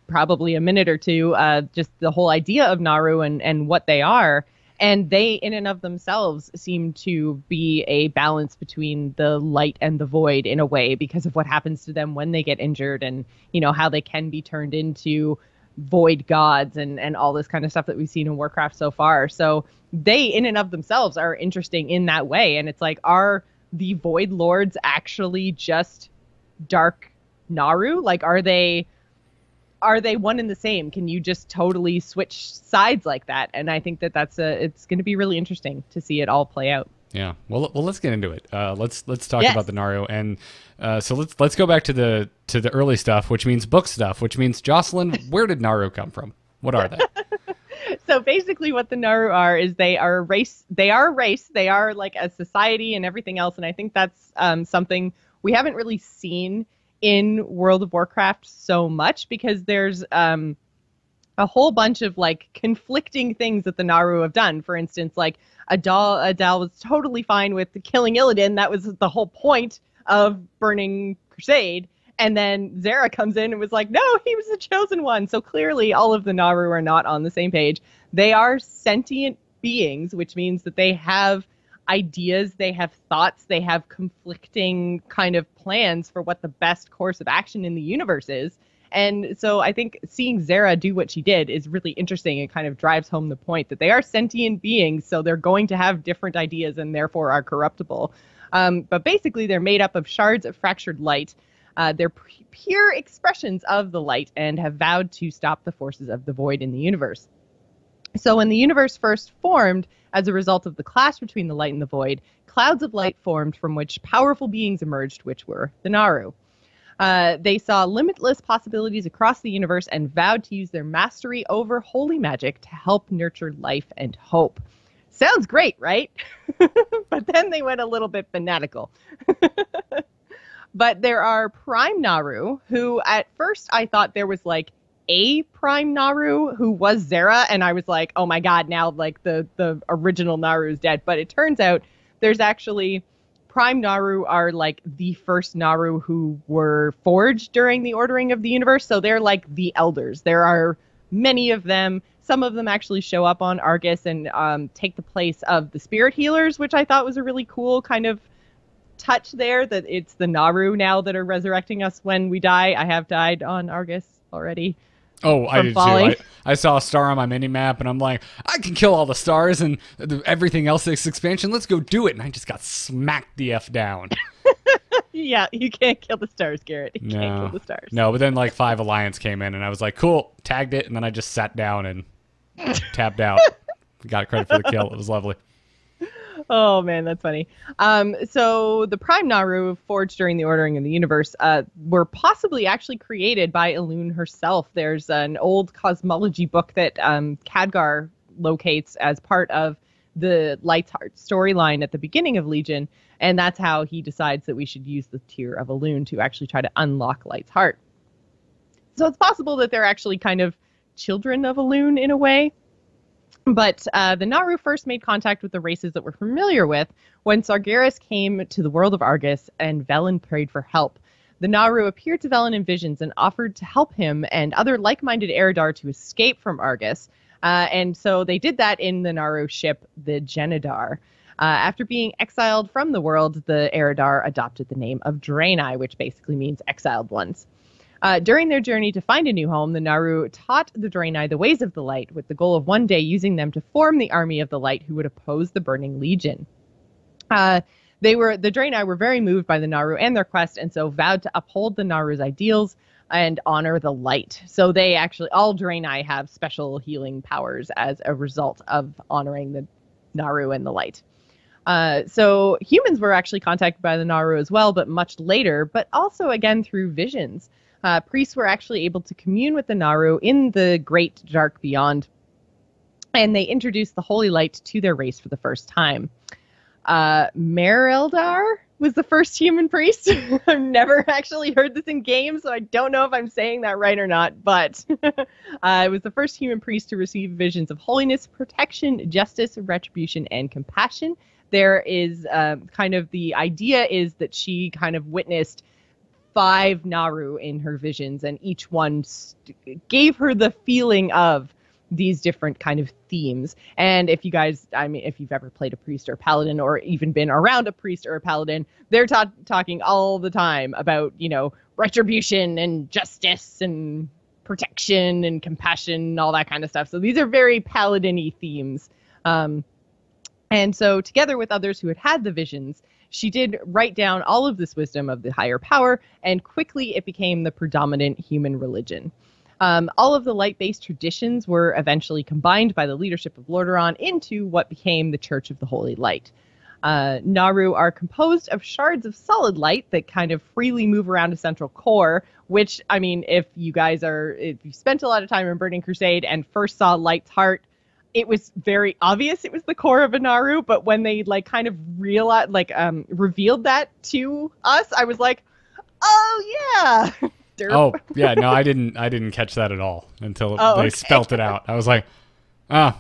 probably a minute or two, just the whole idea of Naaru and what they are. And they, in and of themselves, seem to be a balance between the light and the void in a way, because of what happens to them when they get injured, and, how they can be turned into void gods and all this kind of stuff that we've seen in Warcraft so far. So they, in and of themselves, are interesting in that way. And it's like, are the Void Lords actually just dark Naaru? Like, are they one and the same? Can you just totally switch sides like that? And I think that it's going to be really interesting to see it all play out. Yeah. Well, let's get into it. Let's talk about the Naaru, and so let's go back to the early stuff, which means book stuff, which means, Jocelyn, where did Naaru come from? What are they? So basically what the Naaru are is they are a race. They are like a society and everything else. And I think that's something we haven't really seen in World of Warcraft so much, because there's a whole bunch of like conflicting things that the Naaru have done. For instance, like Adal was totally fine with killing Illidan. That was the whole point of Burning Crusade. And then Xe'ra comes in and was like, no, he was the chosen one. So clearly all of the Naaru are not on the same page. They are sentient beings, which means that they have ideas, they have thoughts, they have conflicting kind of plans for what the best course of action in the universe is. And so I think seeing Xe'ra do what she did is really interesting. It kind of drives home the point that they are sentient beings, so they're going to have different ideas and therefore are corruptible. But basically they're made up of shards of fractured light. They're pure expressions of the light and have vowed to stop the forces of the void in the universe. So when the universe first formed, as a result of the clash between the light and the void, clouds of light formed from which powerful beings emerged, which were the Naaru. They saw limitless possibilities across the universe and vowed to use their mastery over holy magic to help nurture life and hope. Sounds great, right? But then they went a little bit fanatical. But there are Prime Naaru, who at first I thought there was like a Prime Naaru who was Xe'ra, and I was like, oh my god, now like the original Naaru is dead. But it turns out there's actually Prime Naaru are like the first Naaru who were forged during the ordering of the universe. So they're like the elders. There are many of them. Some of them actually show up on Argus and take the place of the spirit healers, which I thought was a really cool kind of touch there, that it's the Naaru now that are resurrecting us when we die. I have died on Argus already. Oh, I did too. I saw a star on my mini-map, and I'm like, I can kill all the stars and everything else this expansion. Let's go do it. And I just got smacked the F down. Yeah, you can't kill the stars, Garrett. You can't kill the stars. No, but then like 5 Alliance came in, and I was like, cool, tagged it, and then I just sat down and tapped out. Got credit for the kill. It was lovely. Oh, man, that's funny. So the Prime Naaru, forged during the ordering of the universe, were possibly actually created by Elune herself. There's an old cosmology book that Khadgar locates as part of the Light's Heart storyline at the beginning of Legion, and that's how he decides that we should use the Tear of Elune to actually try to unlock Light's Heart. So it's possible that they're actually kind of children of Elune in a way. But the Naaru first made contact with the races that we're familiar with when Sargeras came to the world of Argus and Velen prayed for help. The Naaru appeared to Velen in visions and offered to help him and other like-minded Eredar to escape from Argus. And so they did that in the Naaru ship, the Genedar. After being exiled from the world, the Eredar adopted the name of Draenei, which basically means exiled ones. During their journey to find a new home, the Naaru taught the Draenei the ways of the light, with the goal of one day using them to form the army of the light who would oppose the Burning Legion. The Draenei were very moved by the Naaru and their quest, and so vowed to uphold the Naaru's ideals and honor the light. So they actually, all Draenei have special healing powers as a result of honoring the Naaru and the light. So humans were actually contacted by the Naaru as well, but much later, but also again through visions. Priests were actually able to commune with the Naaru in the great dark beyond, and they introduced the holy light to their race for the first time. Mereldar was the first human priest. I've never actually heard this in game, so I don't know if I'm saying that right or not, but it was the first human priest to receive visions of holiness, protection, justice, retribution, and compassion. There is kind of the idea is that she kind of witnessed 5 Naaru in her visions, and each one gave her the feeling of these different kind of themes. And if you guys, I mean, if you've ever played a priest or a paladin, or even been around a priest or a paladin, they're talking all the time about, you know, retribution and justice and protection and compassion and all that kind of stuff. So these are very paladin-y themes. And so together with others who had the visions, she did write down all of this wisdom of the higher power, and quickly it became the predominant human religion. All of the light-based traditions were eventually combined by the leadership of Lordaeron into what became the Church of the Holy Light. Naaru are composed of shards of solid light that kind of freely move around a central core, which, I mean, if you spent a lot of time in Burning Crusade and first saw Light's Heart, it was very obvious it was the core of a Naaru, but when they kind of revealed that to us, I was like, oh yeah. Derp. Oh yeah, no, I didn't catch that at all until they spelt it out. I was like, I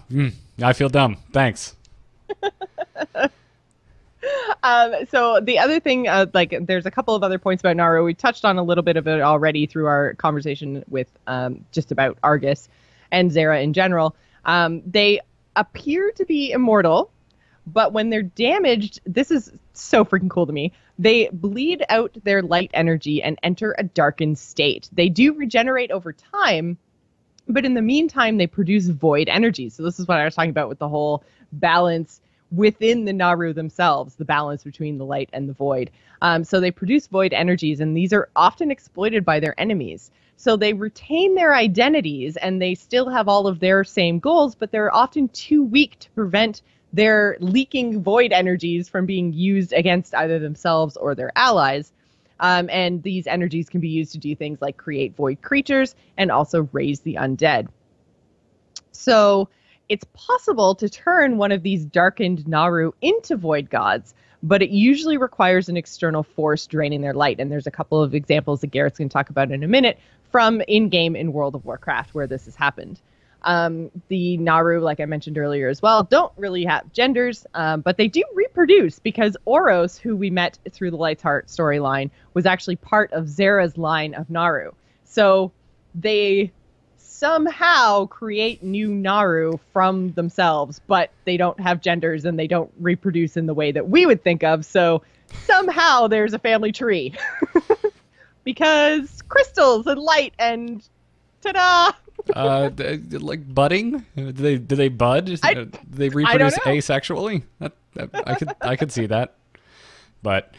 feel dumb. Thanks. So the other thing, there's a couple of other points about Naaru. We touched on a little bit of it already through our conversation with just about Argus and Xe'ra in general. They appear to be immortal, but when they're damaged, this is so freaking cool to me, they bleed out their light energy and enter a darkened state. They do regenerate over time, but in the meantime, they produce void energy. So this is what I was talking about with the whole balance within the Naaru themselves, the balance between the light and the void. So they produce void energies, and these are often exploited by their enemies. So they retain their identities, and they still have all of their same goals, but they're often too weak to prevent their leaking void energies from being used against either themselves or their allies. And these energies can be used to do things like create void creatures and also raise the undead. So it's possible to turn one of these darkened Naaru into void gods, but it usually requires an external force draining their light. And there's a couple of examples that Garrett's going to talk about in a minute from in-game in World of Warcraft where this has happened. The Naaru, like I mentioned earlier as well, don't really have genders, but they do reproduce because Oros, who we met through the Light's Heart storyline, was actually part of Xe'ra's line of Naaru. So they somehow create new Naaru from themselves, but they don't have genders and they don't reproduce in the way that we would think of. So somehow there's a family tree because crystals and light and ta-da! Like budding? Do they bud? Do they reproduce asexually? I could see that. But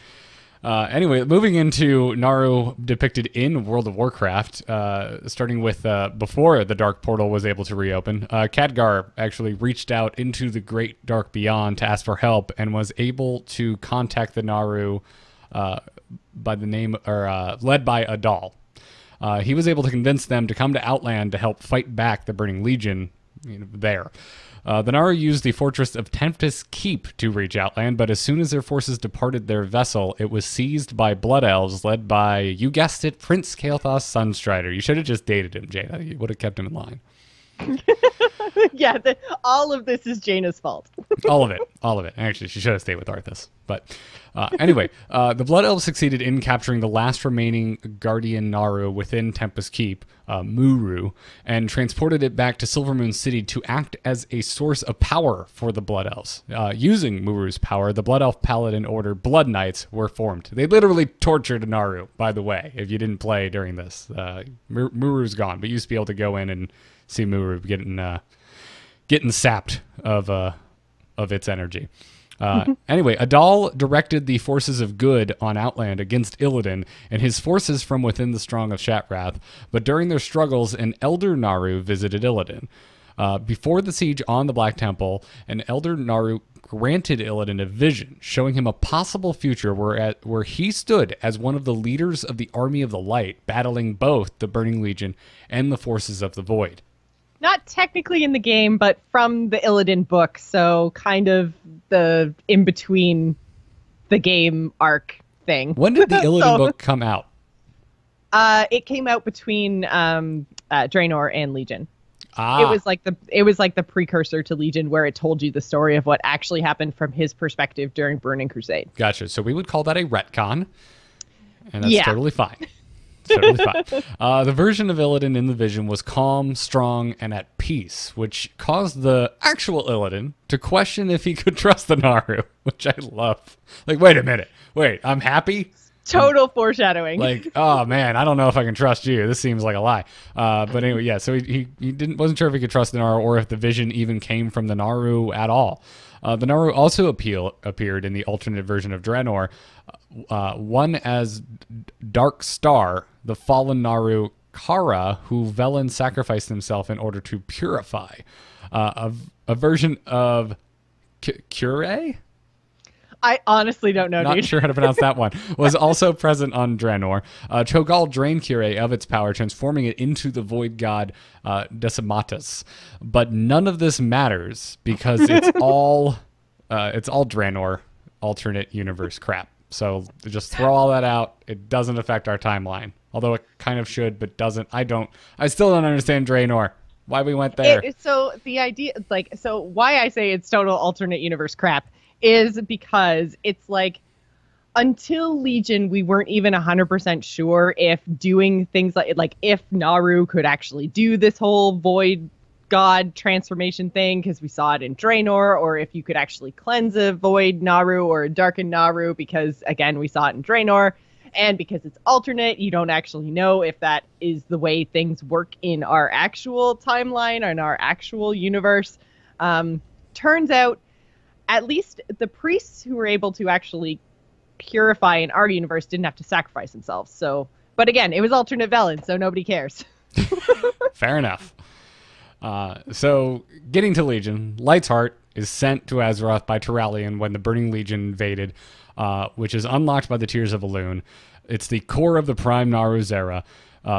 anyway, moving into Naaru depicted in World of Warcraft, starting with before the Dark Portal was able to reopen, Khadgar actually reached out into the Great Dark Beyond to ask for help and was able to contact the Naaru by the name or led by Adal. He was able to convince them to come to Outland to help fight back the Burning Legion there. The Naaru used the fortress of Tempest Keep to reach Outland, but as soon as their forces departed their vessel, it was seized by Blood Elves led by, you guessed it, Prince Kael'thas Sunstrider. You should have just dated him, Jaina. You would have kept him in line. Yeah, all of this is Jaina's fault. All of it. Actually, she should have stayed with Arthas. But anyway, the Blood Elves succeeded in capturing the last remaining guardian Naaru within Tempest Keep, Muru, and transported it back to Silvermoon City to act as a source of power for the Blood Elves. Using Muru's power, the Blood Elf Paladin Order Blood Knights were formed. They literally tortured Naaru, by the way, if you didn't play during this. Muru's gone, but you used to be able to go in and see Muru getting sapped of its energy. Anyway, Adal directed the forces of good on Outland against Illidan and his forces from within the Strong of Shatrath, but during their struggles, an Elder Naaru visited Illidan. Before the siege on the Black Temple, an Elder Naaru granted Illidan a vision, showing him a possible future where he stood as one of the leaders of the Army of the Light, battling both the Burning Legion and the forces of the Void. Not technically in the game, but from the Illidan book, so kind of the in-between the game arc thing. When did the Illidan book come out? It came out between Draenor and Legion. Ah. It was like the precursor to Legion, where it told you the story of what actually happened from his perspective during Burning Crusade. Gotcha. So we would call that a retcon, and that's totally fine. Totally fine. The version of Illidan in the vision was calm, strong, and at peace, which caused the actual Illidan to question if he could trust the Naaru, which I love. Like, wait a minute. Wait, I'm happy? Total foreshadowing. Like, oh man, I don't know if I can trust you. This seems like a lie. But anyway, yeah. So he wasn't sure if he could trust the Naaru or if the vision even came from the Naaru at all. The Naaru also appeared in the alternate version of Draenor, one as Dark Star, the fallen Naaru Kara, who Velen sacrificed himself in order to purify. A version of Cure? I honestly don't know, Not dude. sure how to pronounce that one. Was also present on Draenor. Cho'Gall drained Cure of its power, transforming it into the void god Decimatus. But none of this matters because it's all Draenor alternate universe crap. So just throw all that out. It doesn't affect our timeline. Although it kind of should, but doesn't. I still don't understand Draenor. Why we went there. So the idea, why I say it's total alternate universe crap is because it's like, until Legion, we weren't even 100% sure if doing things like if Naaru could actually do this whole void god transformation thing, because we saw it in Draenor, or if you could actually cleanse a void Naaru or a darkened Naaru, because again, we saw it in Draenor. And because it's alternate, you don't actually know if that is the way things work in our actual timeline or in our actual universe. Turns out, at least the priests who were able to actually purify in our universe didn't have to sacrifice themselves. So, but again, it was alternate Velen, so nobody cares. Fair enough. So, getting to Legion, Light's Heart is sent to Azeroth by Turalyon when the Burning Legion invaded, which is unlocked by the Tears of Elune. It's the core of the Prime Naaru Xe'ra,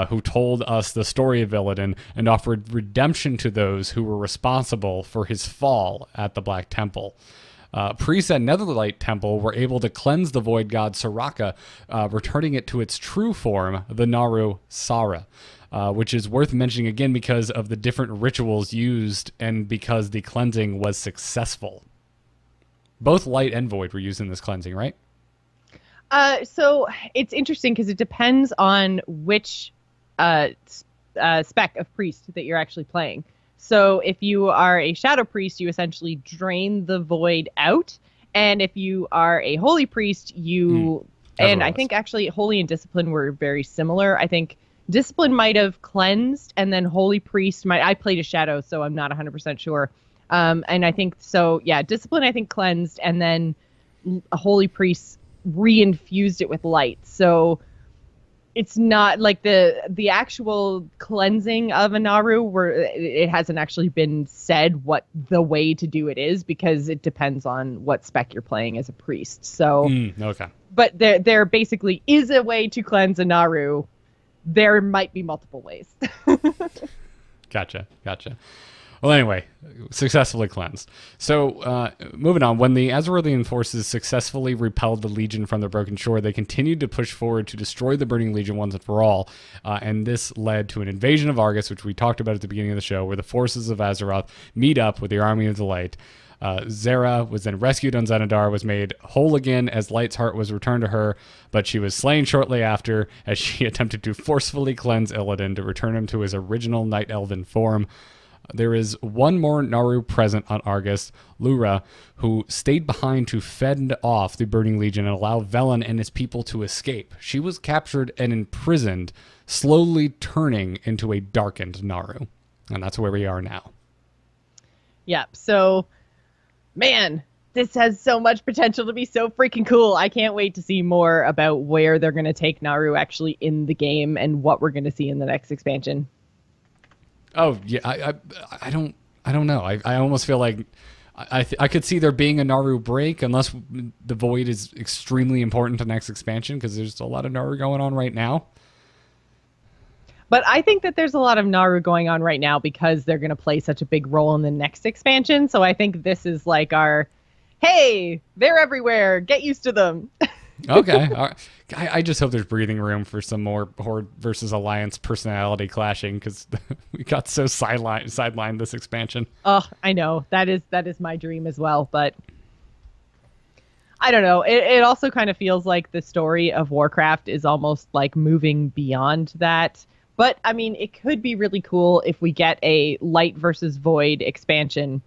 who told us the story of Illidan and offered redemption to those who were responsible for his fall at the Black Temple. Priests at Netherlight Temple were able to cleanse the void god Soraka, returning it to its true form, the Naaru Sara, which is worth mentioning again because of the different rituals used and because the cleansing was successful. Both light and void were used in this cleansing, right? So it's interesting because it depends on which spec of priest that you're actually playing. So if you are a shadow priest, you essentially drain the void out. And if you are a holy priest, I think actually holy and discipline were very similar. I think discipline might have cleansed, and then holy priest I played a shadow, so I'm not 100% sure. And I think so, yeah, discipline I think cleansed, and then a holy priest reinfused it with light. So it's not like the actual cleansing of a Naaru where it hasn't actually been said what the way to do it is, because it depends on what spec you're playing as a priest. So okay. But there basically is a way to cleanse a Naaru. There might be multiple ways. Gotcha. Well, anyway, successfully cleansed. So, moving on. When the Azerothian forces successfully repelled the Legion from the Broken Shore, they continued to push forward to destroy the Burning Legion once and for all. And this led to an invasion of Argus, which we talked about at the beginning of the show, where the forces of Azeroth meet up with the Army of the Light. Xe'ra was then rescued on Xenadar, was made whole again as Light's heart was returned to her, but she was slain shortly after as she attempted to forcefully cleanse Illidan to return him to his original Night Elven form. There is one more Naaru present on Argus, Lura, who stayed behind to fend off the Burning Legion and allow Velen and his people to escape. She was captured and imprisoned, slowly turning into a darkened Naaru. And that's where we are now. Yep, so, man, this has so much potential to be so freaking cool. I can't wait to see more about where they're going to take Naaru actually in the game and what we're going to see in the next expansion. Oh yeah, I don't know. I almost feel like I could see there being a Naaru break unless the Void is extremely important to next expansion, because there's a lot of Naaru going on right now. But I think that there's a lot of Naaru going on right now because they're going to play such a big role in the next expansion. So I think this is like our, hey, they're everywhere, get used to them. Okay. I just hope there's breathing room for some more Horde versus Alliance personality clashing, because we got so sidelined this expansion. Oh, I know. That is my dream as well. But I don't know. It also kind of feels like the story of Warcraft is almost like moving beyond that. But, I mean, it could be really cool if we get a Light versus Void expansion.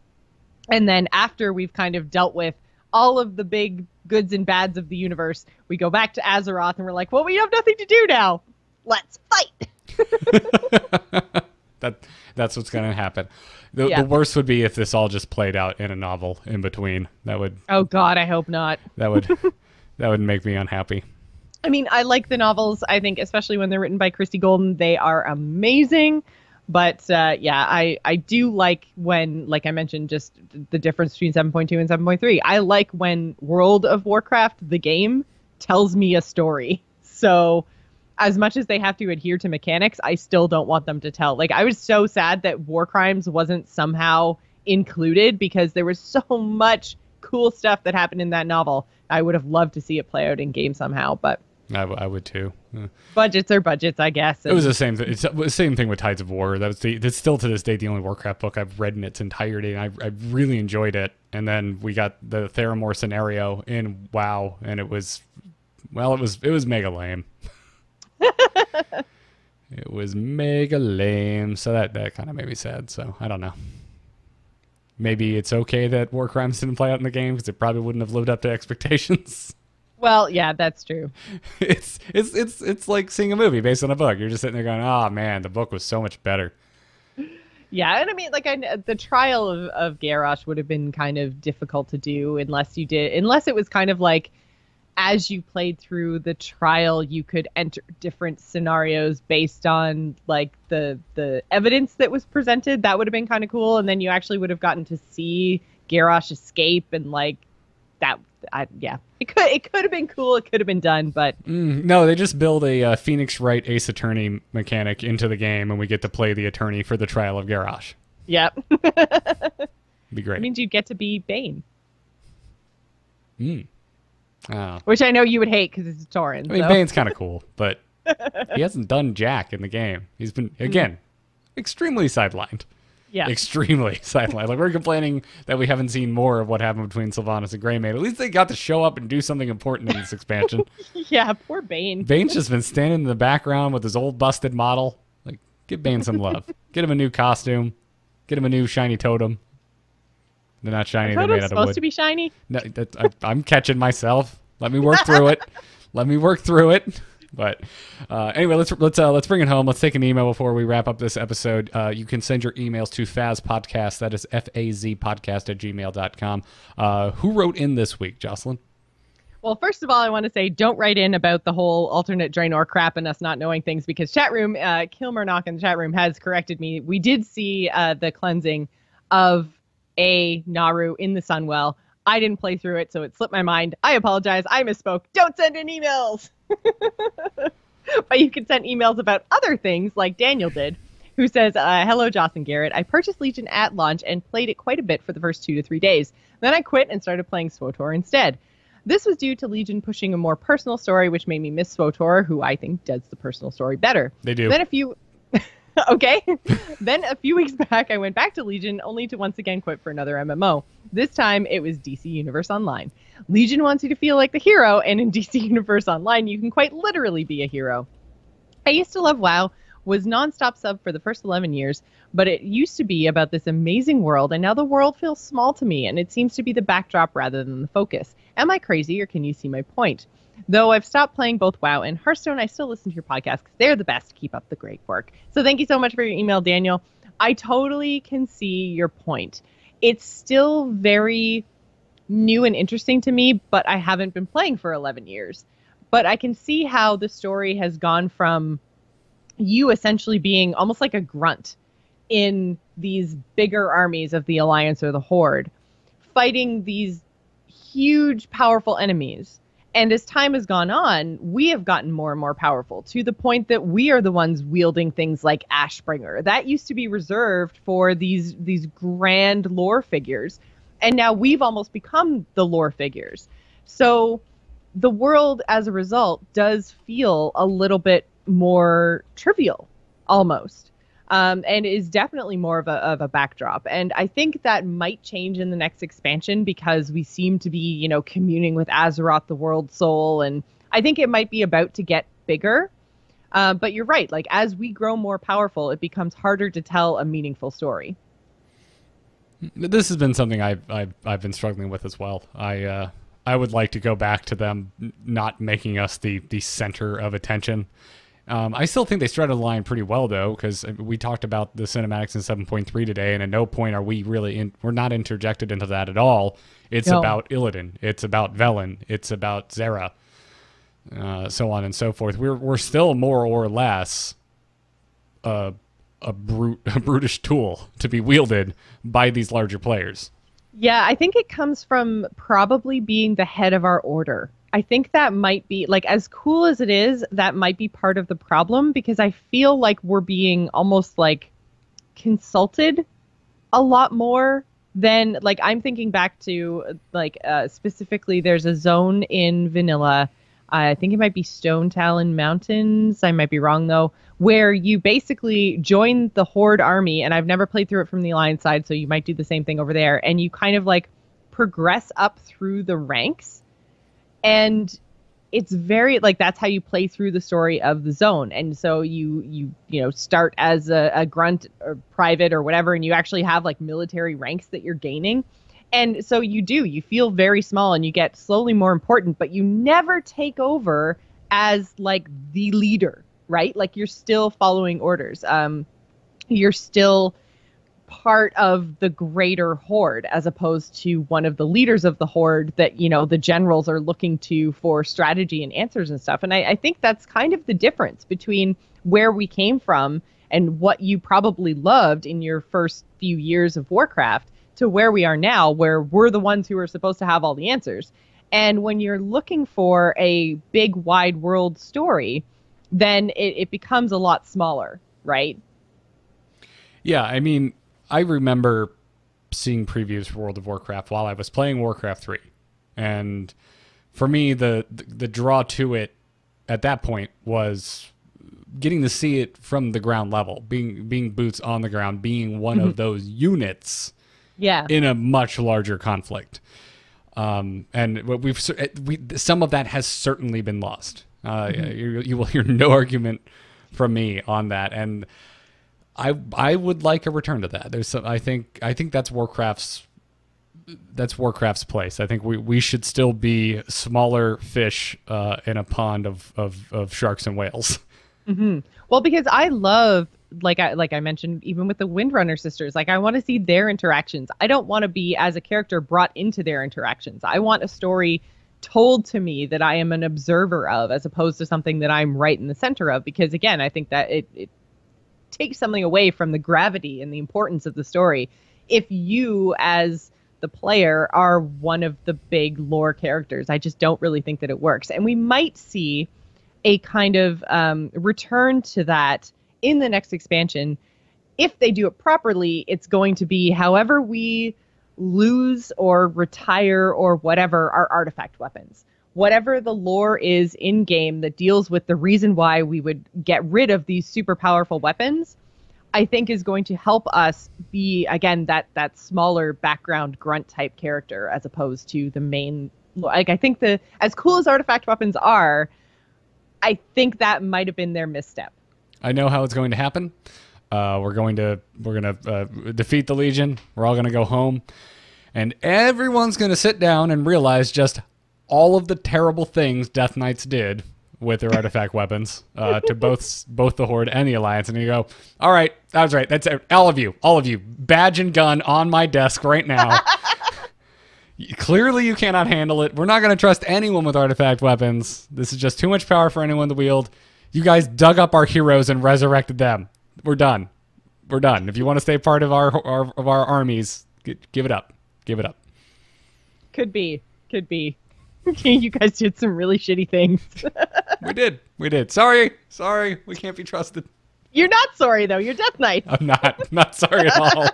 And then after we've kind of dealt with all of the big goods and bads of the universe, we go back to Azeroth and we're like, well, we have nothing to do now. Let's fight. That's what's going to happen. The worst would be if this all just played out in a novel in between. That would. Oh God, I hope not. That would make me unhappy. I mean, I like the novels. I think, especially when they're written by Christy Golden, they are amazing. But I do like when, like I mentioned, just the difference between 7.2 and 7.3. I like when World of Warcraft, the game, tells me a story. So as much as they have to adhere to mechanics, I still don't want them to tell. Like, I was so sad that War Crimes wasn't somehow included, because there was so much cool stuff that happened in that novel. I would have loved to see it play out in game somehow, but I would too. Budgets are budgets, I guess. It was the same thing. It's the same thing with Tides of War. That's still to this day the only Warcraft book I've read in its entirety, and I really enjoyed it. And then we got the Theramore scenario in WoW, and it was mega lame. It was mega lame. So that kind of made me sad. So I don't know. Maybe it's okay that War Crimes didn't play out in the game, because it probably wouldn't have lived up to expectations. Well, yeah, that's true. It's like seeing a movie based on a book. You're just sitting there going, "Oh man, the book was so much better." Yeah, and I mean, like, the trial of Garrosh would have been kind of difficult to do unless it was kind of like, as you played through the trial, you could enter different scenarios based on like the evidence that was presented. That would have been kind of cool, and then you actually would have gotten to see Garrosh escape, and like that. It could have been cool. It could have been done, but no, they just build a Phoenix Wright Ace Attorney mechanic into the game, and we get to play the attorney for the trial of Garrosh. Yep. Be great. It means you'd get to be Bane. Oh. Which I know you would hate because it's a Tauren. I mean, Bane's kind of cool, but he hasn't done jack in the game. He's been, again, extremely sidelined. Yeah. Extremely sidelined. Like, we're complaining that we haven't seen more of what happened between Sylvanas and Greymane. At least they got to show up and do something important in this expansion. Yeah, poor Bane. Bane's just been standing in the background with his old busted model. Like, give Bane some love. Get him a new costume. Get him a new shiny totem. They're not shiny. They're made out of wood. Supposed to be shiny? No, I'm catching myself. Let me work through it. Let me work through it. But anyway, let's bring it home. Let's take an email before we wrap up this episode. You can send your emails to fazpodcast. That is fazpodcast@gmail.com. Who wrote in this week, Jocelyn? Well, first of all, I want to say don't write in about the whole alternate Draenor crap and us not knowing things, because chat room, Kilmernock in the chat room has corrected me. We did see the cleansing of a Naaru in the Sunwell. I didn't play through it, so it slipped my mind. I apologize. I misspoke. Don't send in emails. But you can send emails about other things like Daniel did, who says, hello, Joss and Garrett. I purchased Legion at launch and played it quite a bit for the first 2 to 3 days. Then I quit and started playing SWTOR instead. This was due to Legion pushing a more personal story, which made me miss SWTOR, who I think does the personal story better. They do. Then okay. Then a few weeks back, I went back to Legion, only to once again quit for another MMO. This time, it was DC Universe Online. Legion wants you to feel like the hero, and in DC Universe Online, you can quite literally be a hero. I used to love WoW, was nonstop sub for the first 11 years, but it used to be about this amazing world, and now the world feels small to me, and it seems to be the backdrop rather than the focus. Am I crazy, or can you see my point? Though I've stopped playing both WoW and Hearthstone, I still listen to your podcast because they're the best. Keep up the great work. So thank you so much for your email, Daniel. I totally can see your point. It's still very new and interesting to me, but I haven't been playing for 11 years. But I can see how the story has gone from you essentially being almost like a grunt in these bigger armies of the Alliance or the Horde, fighting these huge, powerful enemies. And as time has gone on, we have gotten more and more powerful to the point that we are the ones wielding things like Ashbringer. That used to be reserved for these grand lore figures. And now we've almost become the lore figures. So the world, as a result, does feel a little bit more trivial, almost. And is definitely more of a backdrop. And I think that might change in the next expansion because we seem to be, communing with Azeroth, the world soul. And I think it might be about to get bigger. But you're right. Like, as we grow more powerful, it becomes harder to tell a meaningful story. This has been something I've been struggling with as well. I would like to go back to them not making us the center of attention. I still think they straddled the line pretty well, though, because we talked about the cinematics in 7.3 today, and at no point are we really we're not interjected into that at all. It's about Illidan, it's about Velen, it's about Xe'ra, so on and so forth. We're still more or less a brutish tool to be wielded by these larger players. Yeah, I think it comes from probably being the head of our order. I think that might be, like, as cool as it is, that might be part of the problem, because I feel like we're being almost, like, consulted a lot more than, like, I'm thinking back to, like, specifically there's a zone in Vanilla, I think it might be Stone Talon Mountains, I might be wrong, though, where you basically join the Horde army, and I've never played through it from the Alliance side, so you might do the same thing over there, and you kind of, like, progress up through the ranks. And it's very, like, that's how you play through the story of the zone. And so you start as a grunt or private or whatever, and you actually have, like, military ranks that you're gaining. And so you feel very small and you get slowly more important, but you never take over as, like, the leader, right? Like, you're still following orders. You're still part of the greater Horde, as opposed to one of the leaders of the Horde that, the generals are looking to for strategy and answers and stuff. And I think that's kind of the difference between where we came from and what you probably loved in your first few years of Warcraft to where we are now, where we're the ones who are supposed to have all the answers. And when you're looking for a big, wide world story, then it becomes a lot smaller, right? Yeah, I mean, I remember seeing previews for World of Warcraft while I was playing Warcraft 3. And for me, the draw to it at that point was getting to see it from the ground level, being boots on the ground, being one of those units in a much larger conflict. And some of that has certainly been lost. You will hear no argument from me on that. And I would like a return to that. I think that's Warcraft's place. I think we should still be smaller fish in a pond of sharks and whales. Mm-hmm. Well, because I love, like I mentioned, even with the Windrunner sisters, like, I want to see their interactions. I don't want to be, as a character, brought into their interactions. I want a story told to me that I am an observer of, as opposed to something that I'm right in the center of. Because, again, I think that it takes something away from the gravity and the importance of the story if you, as the player, are one of the big lore characters. I just don't really think that it works. And we might see a kind of return to that in the next expansion, if they do it properly, it's going to be however we lose or retire or whatever our artifact weapons. Whatever the lore is in game that deals with the reason why we would get rid of these super powerful weapons, I think is going to help us be, again, that smaller background grunt type character as opposed to the main. Like, I think as cool as artifact weapons are, I think that might have been their misstep. I know how it's going to happen. We're gonna defeat the Legion. We're all gonna go home, and everyone's gonna sit down and realize just all of the terrible things Death Knights did with their artifact weapons to both the Horde and the Alliance, and you go, all right, that was right. That's it. All of you, badge and gun on my desk right now. Clearly, you cannot handle it. We're not going to trust anyone with artifact weapons. This is just too much power for anyone to wield. You guys dug up our heroes and resurrected them. We're done. If you want to stay part of our armies, give it up. Give it up. Could be. You guys did some really shitty things. We did. Sorry. We can't be trusted. You're not sorry, though. You're Death Knight. I'm not sorry at all.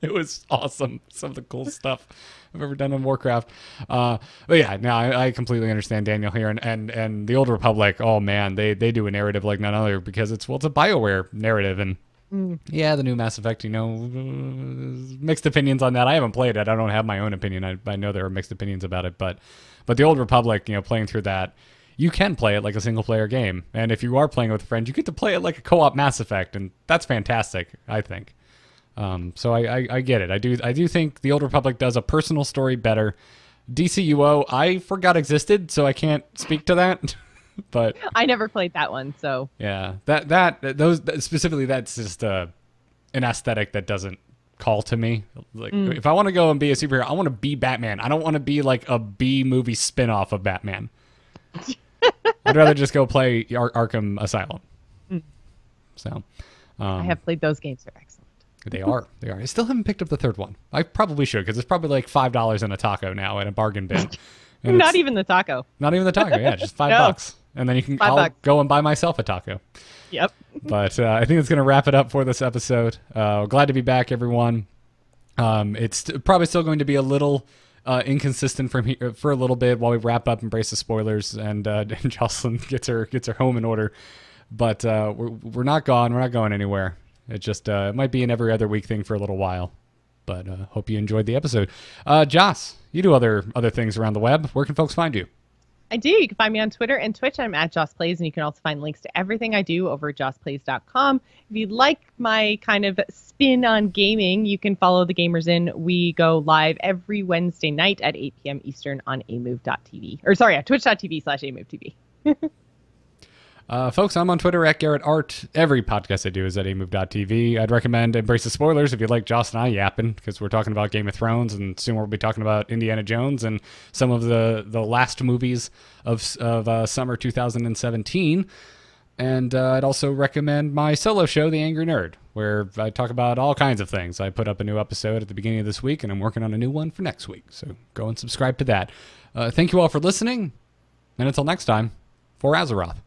It was awesome. Some of the cool stuff I've ever done in Warcraft. But yeah, no, I completely understand Daniel here. And the Old Republic, oh man, they do a narrative like none other because it's a BioWare narrative. And yeah, the new Mass Effect, mixed opinions on that. I haven't played it. I don't have my own opinion. I know there are mixed opinions about it. But the Old Republic, playing through that, you can play it like a single player game. And if you are playing with a friend, you get to play it like a co-op Mass Effect. And that's fantastic, I think. So I get it. I do think the Old Republic does a personal story better. DCUO, I forgot existed, so I can't speak to that. But I never played that one, so yeah, those specifically, that's just an aesthetic that doesn't call to me. Like if I want to go and be a superhero, I want to be Batman. I don't want to be like a B movie spinoff of Batman. I'd rather just go play Arkham Asylum. So I have played those games. They're excellent. They are. I still haven't picked up the third one. I probably should, because it's probably like $5 in a taco now at a bargain bin. Not even the taco. Not even the taco. Yeah, just $5. And then I'll go and buy myself a taco. Yep. But I think it's going to wrap it up for this episode. Glad to be back, everyone. It's probably still going to be a little inconsistent from here for a little bit while we wrap up and brace the spoilers and Jocelyn gets her home in order. But we're not gone. We're not going anywhere. It just it might be an every other week thing for a little while. But hope you enjoyed the episode. Joss, you do other things around the web. Where can folks find you? I do. You can find me on Twitter and Twitch. I'm at JossPlays, and you can also find links to everything I do over at jossplays.com. If you'd like my kind of spin on gaming, you can follow the Gamers In. We go live every Wednesday night at 8 p.m. Eastern on amove.tv. Or sorry, at twitch.tv/amovetv. Folks, I'm on Twitter at Garrett Art. Every podcast I do is at amove.tv. I'd recommend Embrace the Spoilers if you like Joss and I yapping, because we're talking about Game of Thrones, and soon we'll be talking about Indiana Jones and some of the last movies of summer 2017. And I'd also recommend my solo show, The Angry Nerd, where I talk about all kinds of things. I put up a new episode at the beginning of this week, and I'm working on a new one for next week. So go and subscribe to that. Thank you all for listening, and until next time, For Azeroth.